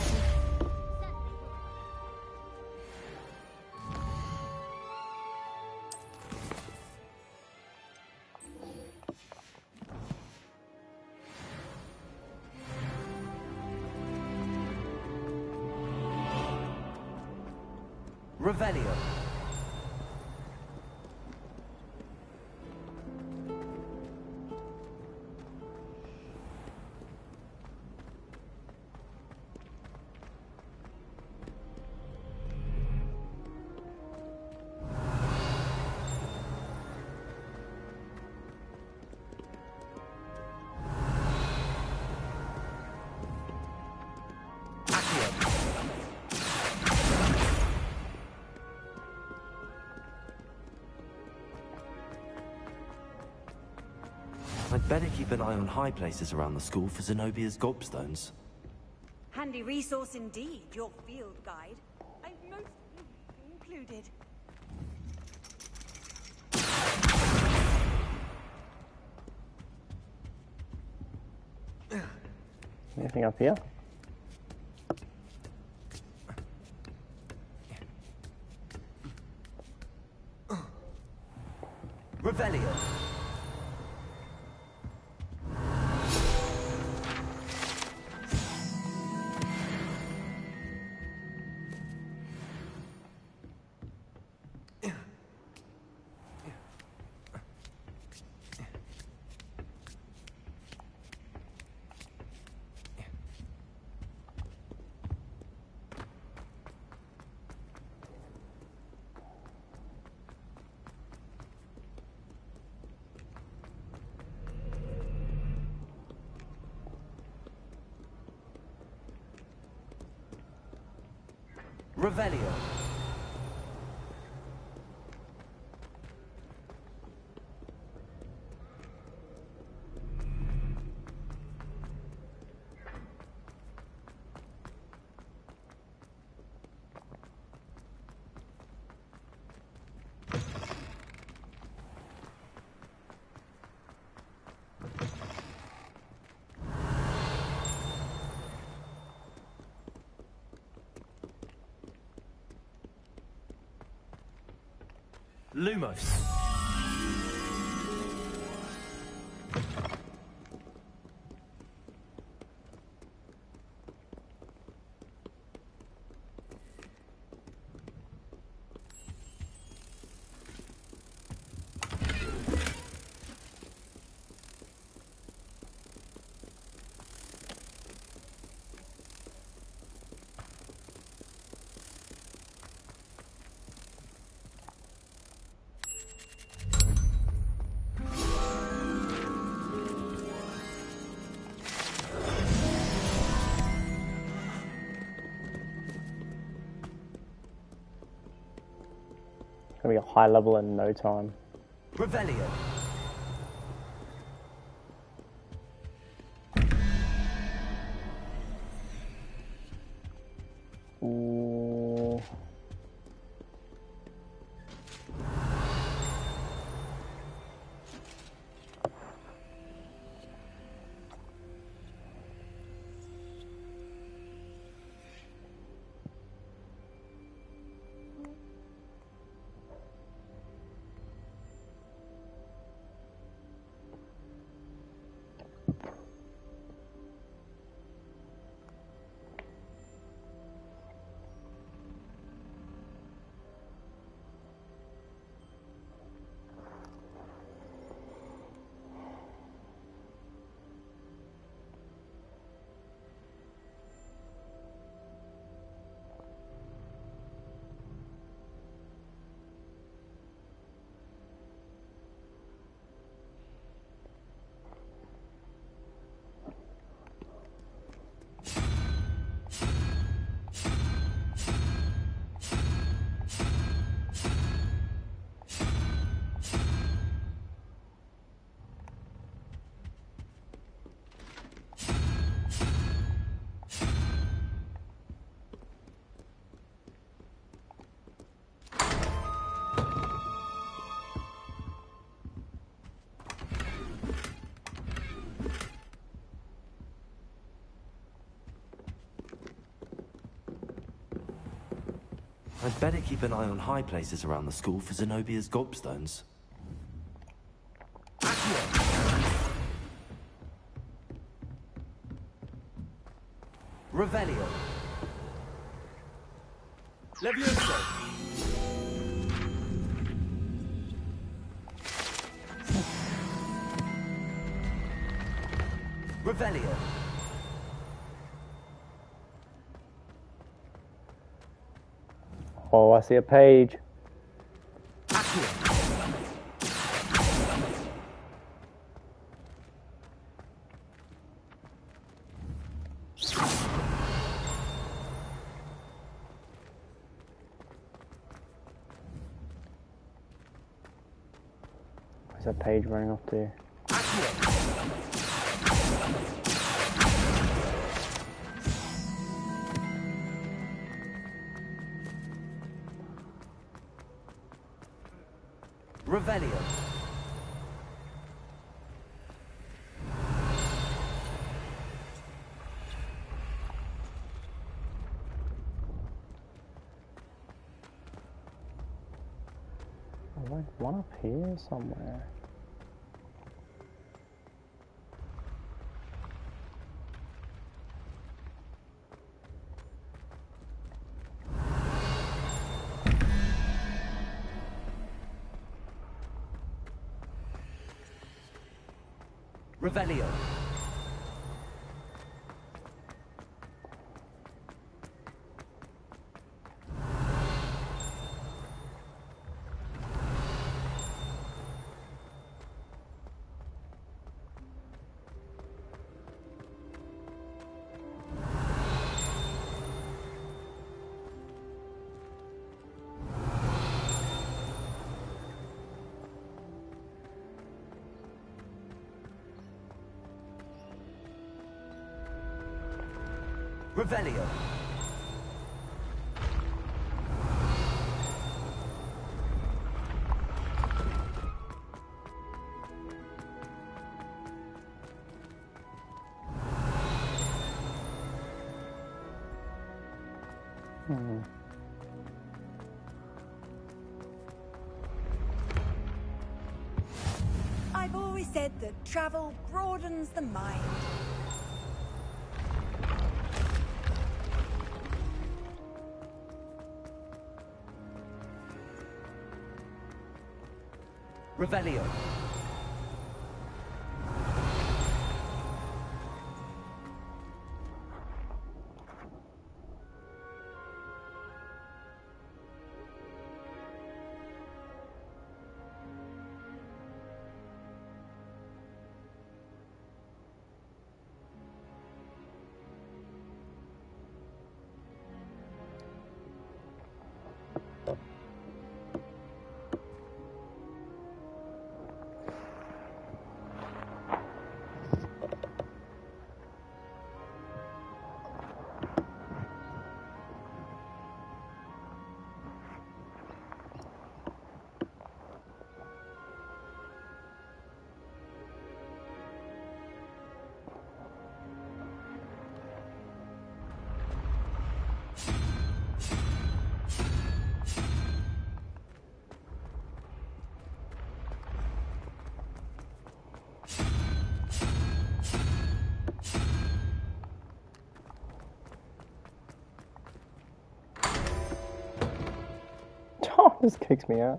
Revelio. I'd better keep an eye on high places around the school for Zenobia's gobstones. Handy resource indeed, your field guide. I'm most included. Anything up here? Revelio. Revelio. Lumos. Gonna be a high level in no time. Revelio. Ooh. I'd better keep an eye on high places around the school for Zenobia's gobstones. Revelio. Levioso. Revelio. Oh, I see a page. Where's that page running off to? Revelio. Oh, like one up here somewhere. Revelio. Revelio. I've always said that travel broadens the mind. Revelio. Oh, this kicks me out.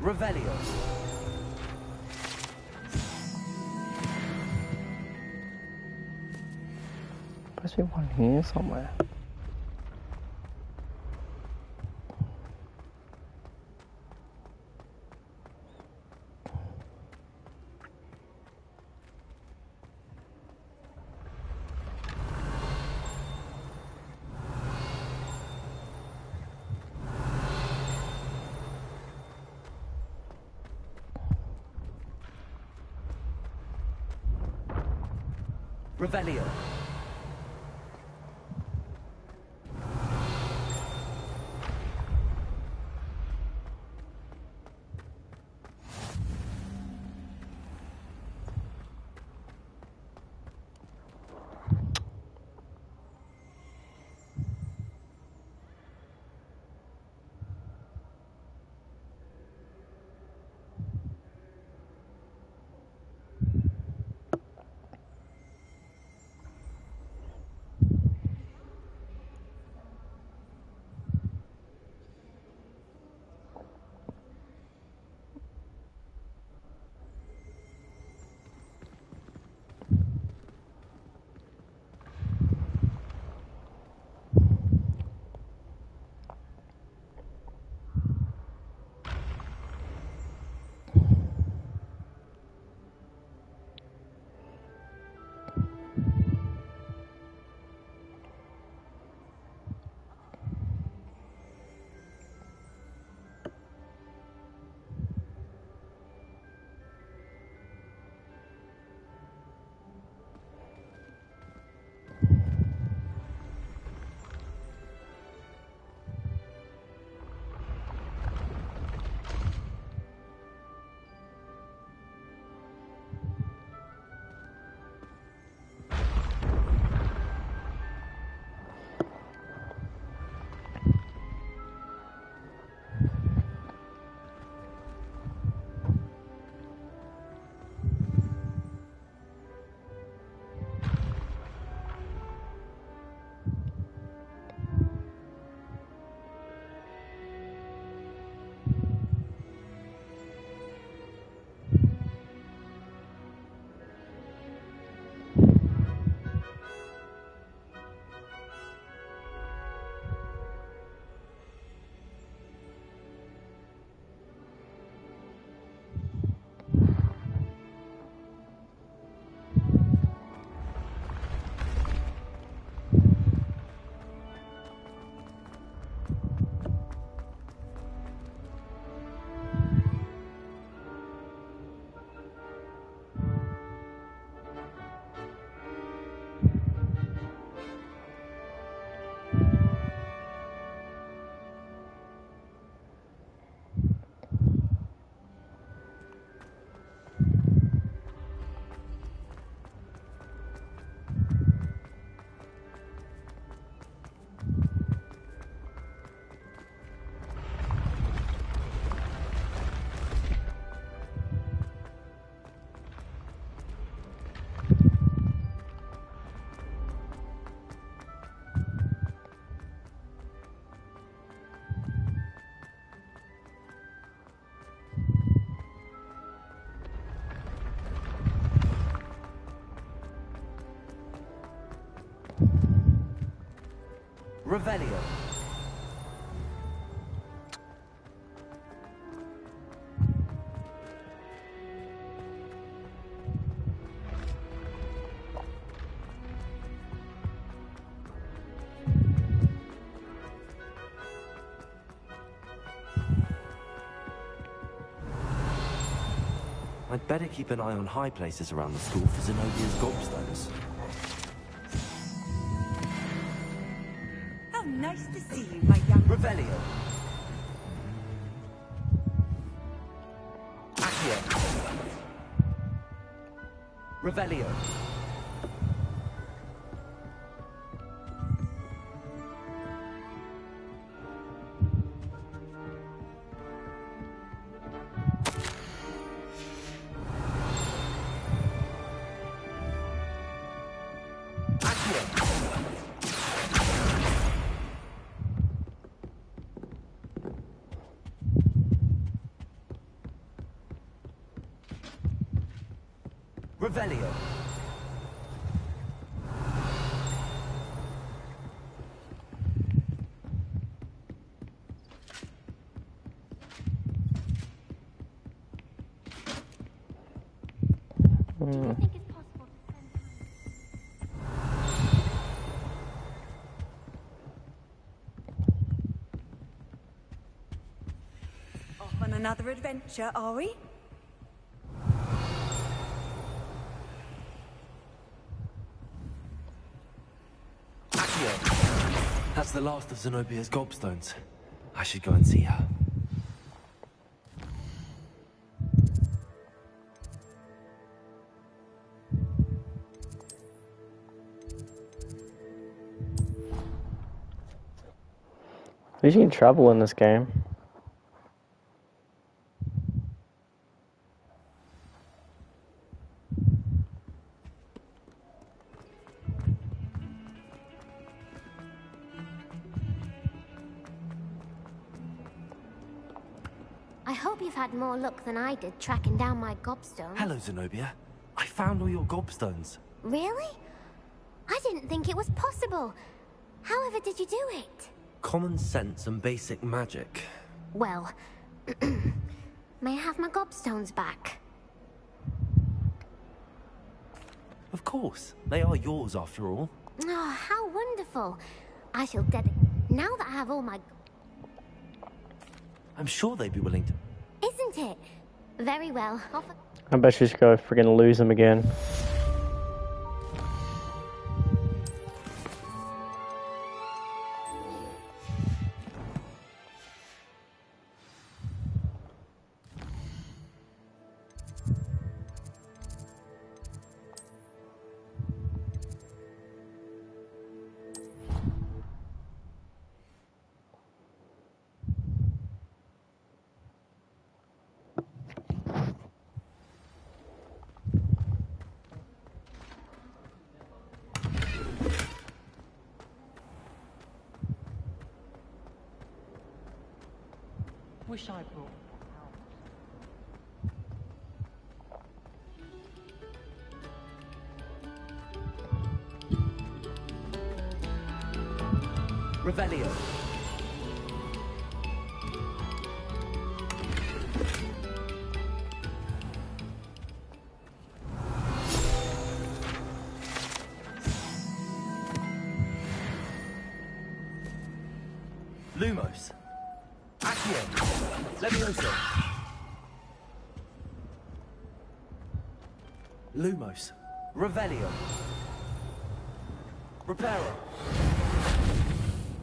Revelio. Must be one here somewhere. Revelio. Revelio. I'd better keep an eye on high places around the school for Zenobia's gobstones. How nice to see you, my young... Revelio. Accio. Revelio. Revelio. Off on another adventure, are we? That's the last of Zenobia's gobstones. I should go and see her. At least you can travel in this game. I hope you've had more luck than I did tracking down my gobstones. Hello, Zenobia. I found all your gobstones. Really? I didn't think it was possible. However did you do it? Common sense and basic magic. Well, may I have my gobstones back? Of course. They are yours, after all. Oh, how wonderful. I shall dedicate... Now that I have all my... I'm sure they'd be willing to... Isn't it? Very well. I bet she's gonna friggin' lose them again. Wish I brought Revelio. Lumos. Accio. Levioso. Lumos. Revelio. Reparo.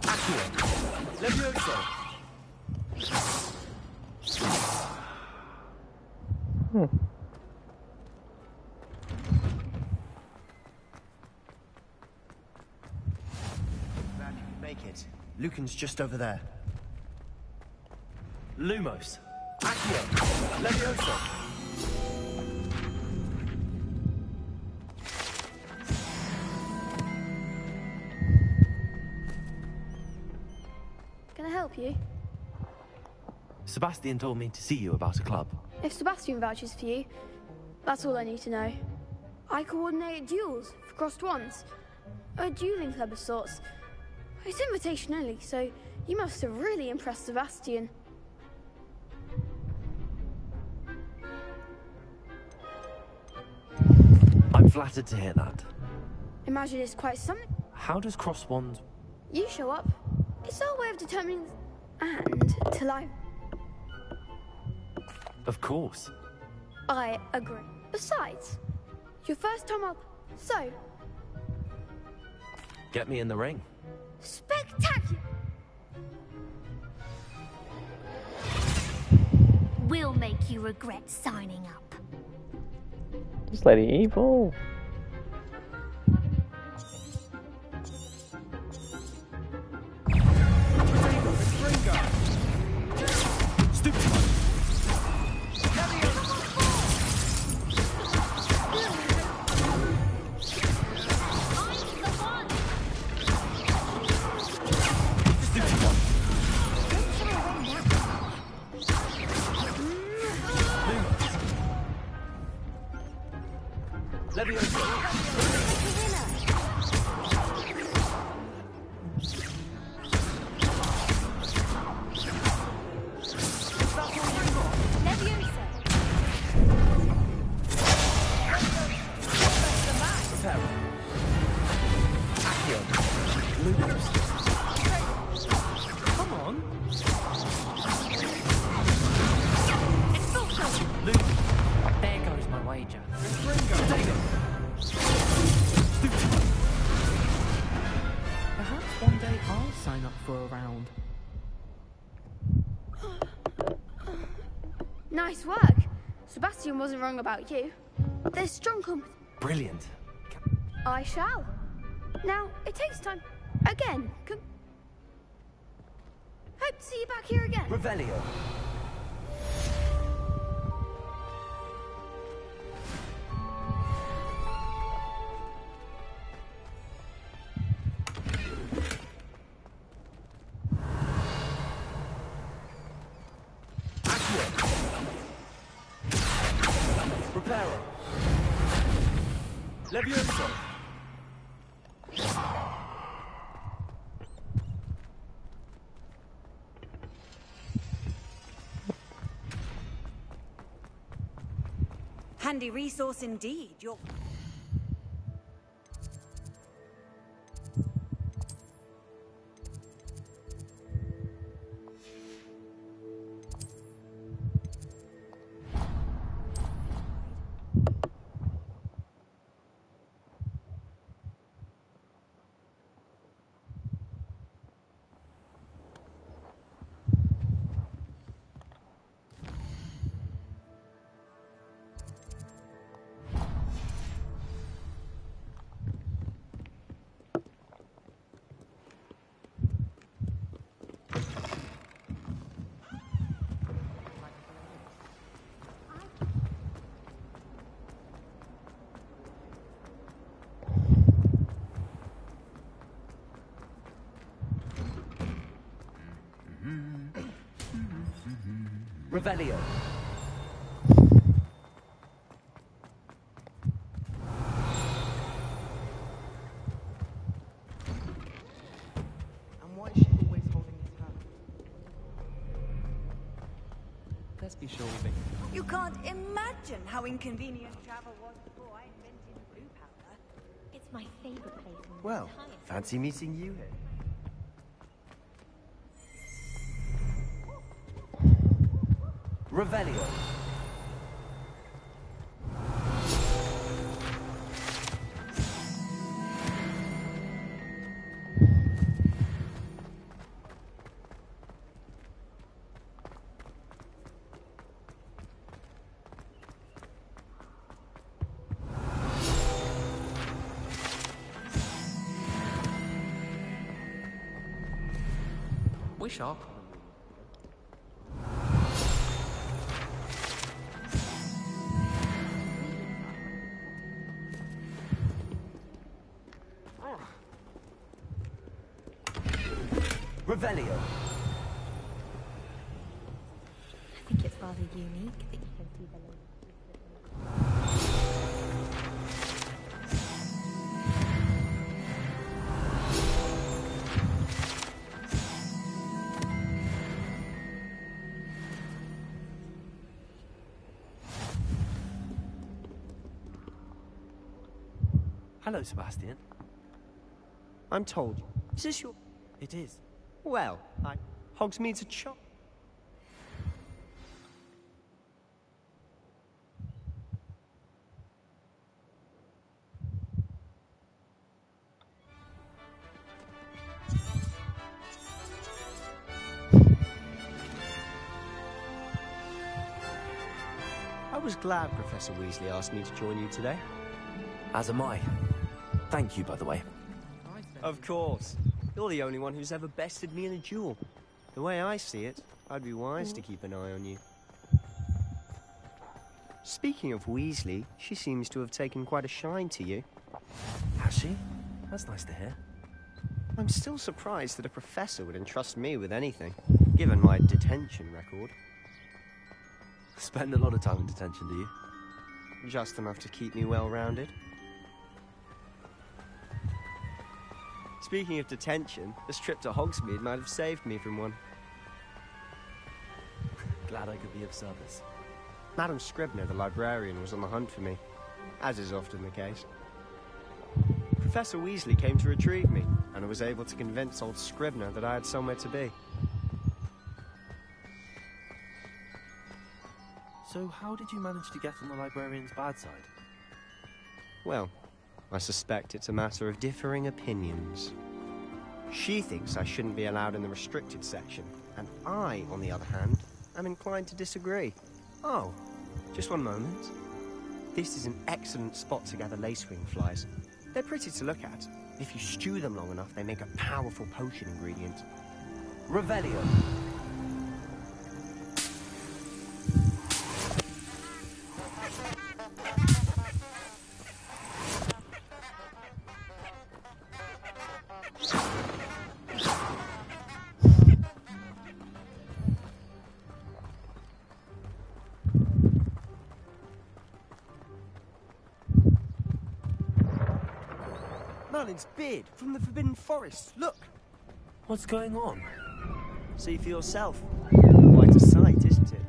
Accio. Levioso. Glad you could make it. Lucan's just over there. Lumos. Accio. Levioso. Can I help you? Sebastian told me to see you about a club. If Sebastian vouches for you, that's all I need to know. I coordinate duels for crossed wands. A dueling club of sorts. It's invitation only, so you must have really impressed Sebastian. I'm flattered to hear that. Imagine it's quite something. How does crosswand... You show up. It's our way of determining... And till I... Of course. I agree. Besides, your first time up, so... Get me in the ring. Spectacular! We'll make you regret signing up. This lady evil. up for a round. Nice work. Sebastian wasn't wrong about you. There's strong Brilliant. I shall. Now, it takes time. Again. Hope to see you back here again. Revelio. Preparo. Levioso. Handy resource indeed. You're... Revelio. And why is she always holding his hand? Let's be sure of it. You can't imagine how inconvenient travel was before I invented blue powder. It's my favorite place in the Well, entire fancy meeting you here. Revelio. Wish our Revelio. I think it's rather unique that you can see the Hello, Sebastian. I'm told. Is this your... It is. Well, Hogsmeade's a chop. I was glad Professor Weasley asked me to join you today. As am I. Thank you, by the way. Of course. You're the only one who's ever bested me in a duel. The way I see it, I'd be wise to keep an eye on you. Speaking of Weasley, she seems to have taken quite a shine to you. Has she? That's nice to hear. I'm still surprised that a professor would entrust me with anything, given my detention record. Spend a lot of time in detention, do you? Just enough to keep me well-rounded. Speaking of detention, this trip to Hogsmeade might have saved me from one. Glad I could be of service. Madam Scribner, the librarian, was on the hunt for me, as is often the case. Professor Weasley came to retrieve me, and I was able to convince old Scribner that I had somewhere to be. So how did you manage to get on the librarian's bad side? Well, I suspect it's a matter of differing opinions. She thinks I shouldn't be allowed in the restricted section, and I, on the other hand, am inclined to disagree. Oh, just one moment. This is an excellent spot to gather lacewing flies. They're pretty to look at. If you stew them long enough, they make a powerful potion ingredient. Revelio. Merlin's beard from the Forbidden Forest. Look! What's going on? See for yourself. Quite a sight, isn't it?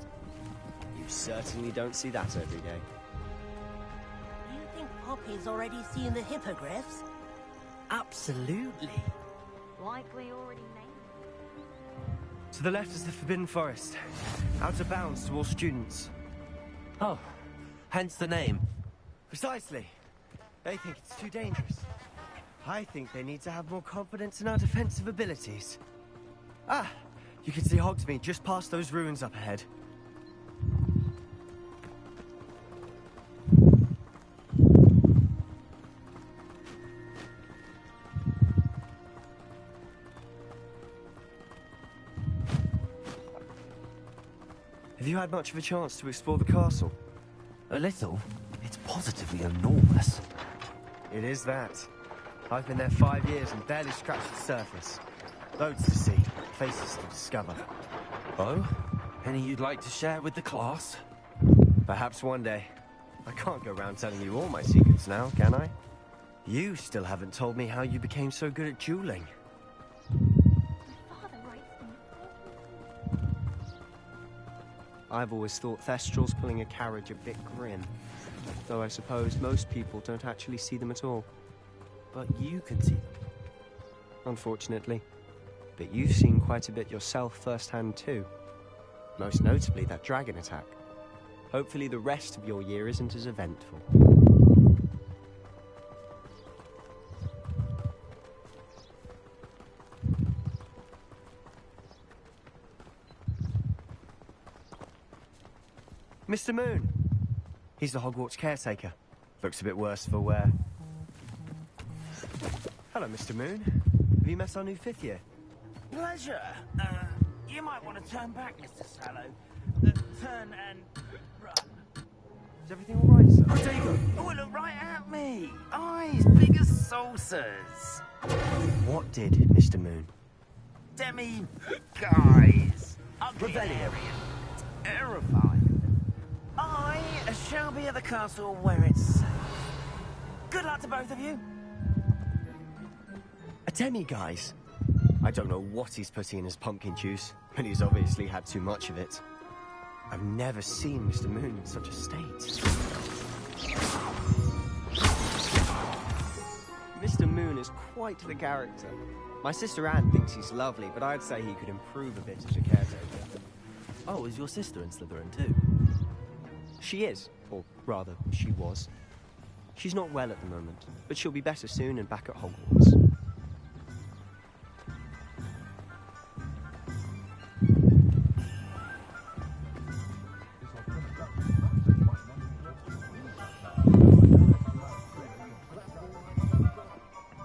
You certainly don't see that every day. You think Poppy's already seen the hippogriffs? Absolutely. Likely already named. To the left is the Forbidden Forest. Out of bounds to all students. Oh, hence the name. Precisely. They think it's too dangerous. I think they need to have more confidence in our defensive abilities. Ah, you can see Hogsmeade just past those ruins up ahead. Have you had much of a chance to explore the castle? A little. It's positively enormous. It is that. I've been there 5 years and barely scratched the surface. Loads to see, places to discover. Oh? Any you'd like to share with the class? Perhaps one day. I can't go around telling you all my secrets now, can I? You still haven't told me how you became so good at dueling. I've always thought Thestrals pulling a carriage a bit grim. Though I suppose most people don't actually see them at all. But you can see them. Unfortunately. But you've seen quite a bit yourself firsthand too. Most notably that dragon attack. Hopefully the rest of your year isn't as eventful. Mr. Moon! He's the Hogwarts caretaker. Looks a bit worse for wear. Hello, Mr. Moon. Have you met our new 5th year? Pleasure. You might want to turn back, Mr. Sallow. Turn and run. Is everything all right, sir? Protego! Oh, look right at me. Eyes big as saucers. What did, Mr. Moon? Demi guys. Ugly and hairy and terrifying. I shall be at the castle where it's safe. Good luck to both of you. A demi-guise? I don't know what he's putting in his pumpkin juice, but he's obviously had too much of it. I've never seen Mr. Moon in such a state. Mr. Moon is quite the character. My sister Anne thinks he's lovely, but I'd say he could improve a bit as a caretaker. Oh, is your sister in Slytherin too? She is, or rather, she was. She's not well at the moment, but she'll be better soon and back at Hogwarts.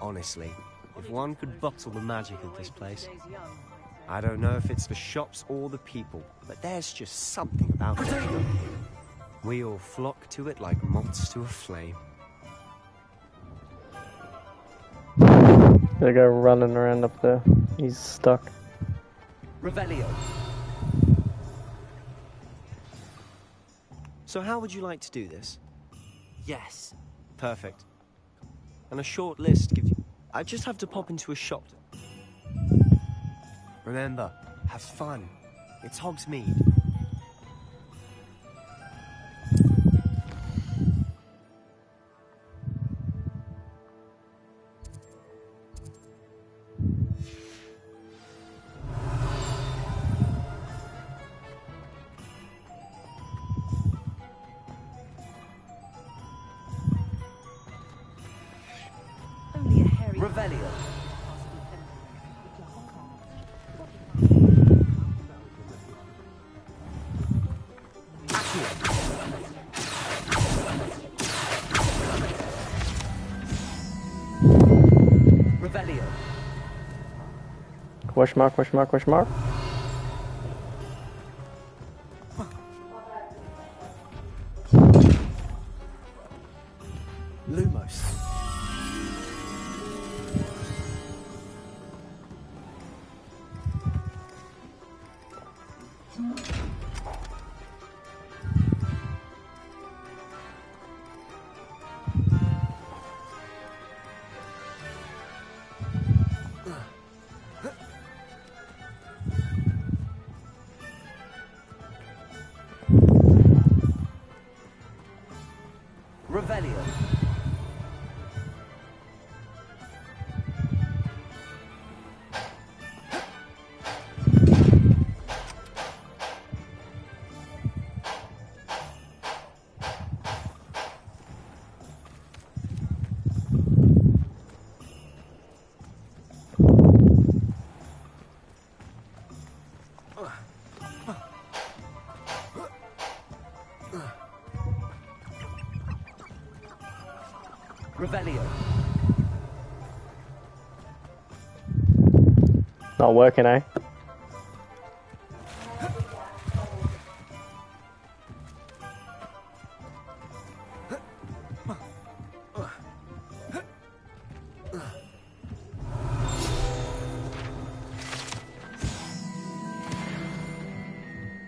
Honestly, if one could bottle the magic of this place. I don't know if it's the shops or the people, but there's just something about it. We all flock to it like moths to a flame. Gotta go running around up there. He's stuck. Revelio. So how would you like to do this? Yes. Perfect. And a short list gives you... I just have to pop into a shop. Remember, have fun. It's Hogsmeade. Revelio. Revelio. Question mark, question mark, question mark. Lumos. Revelio. Revelio. Not working, eh?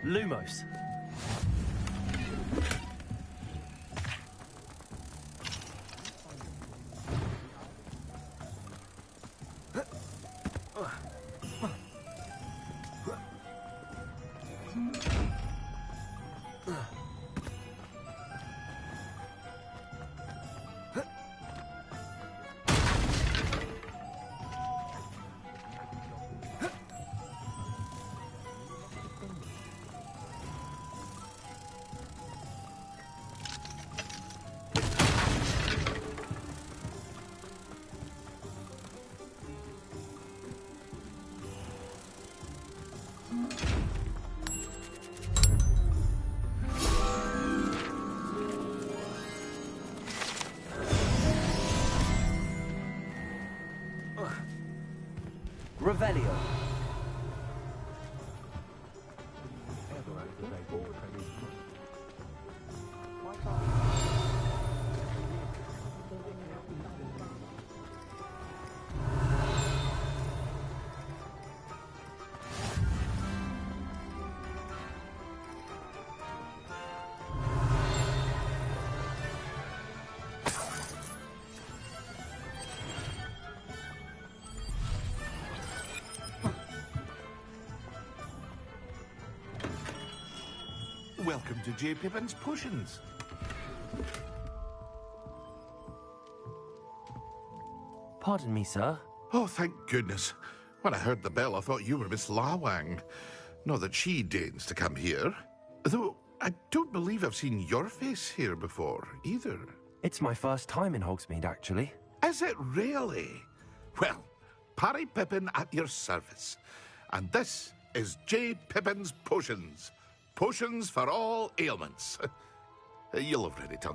Lumos. Revelio. Welcome to J. Pippin's Potions. Pardon me, sir. Oh, thank goodness. When I heard the bell, I thought you were Miss Lawang. Not that she deigns to come here. Though, I don't believe I've seen your face here before, either. It's my first time in Hogsmeade, actually. Is it really? Well, Parry Pippin at your service. And this is J. Pippin's Potions. Potions for all ailments. You'll have already done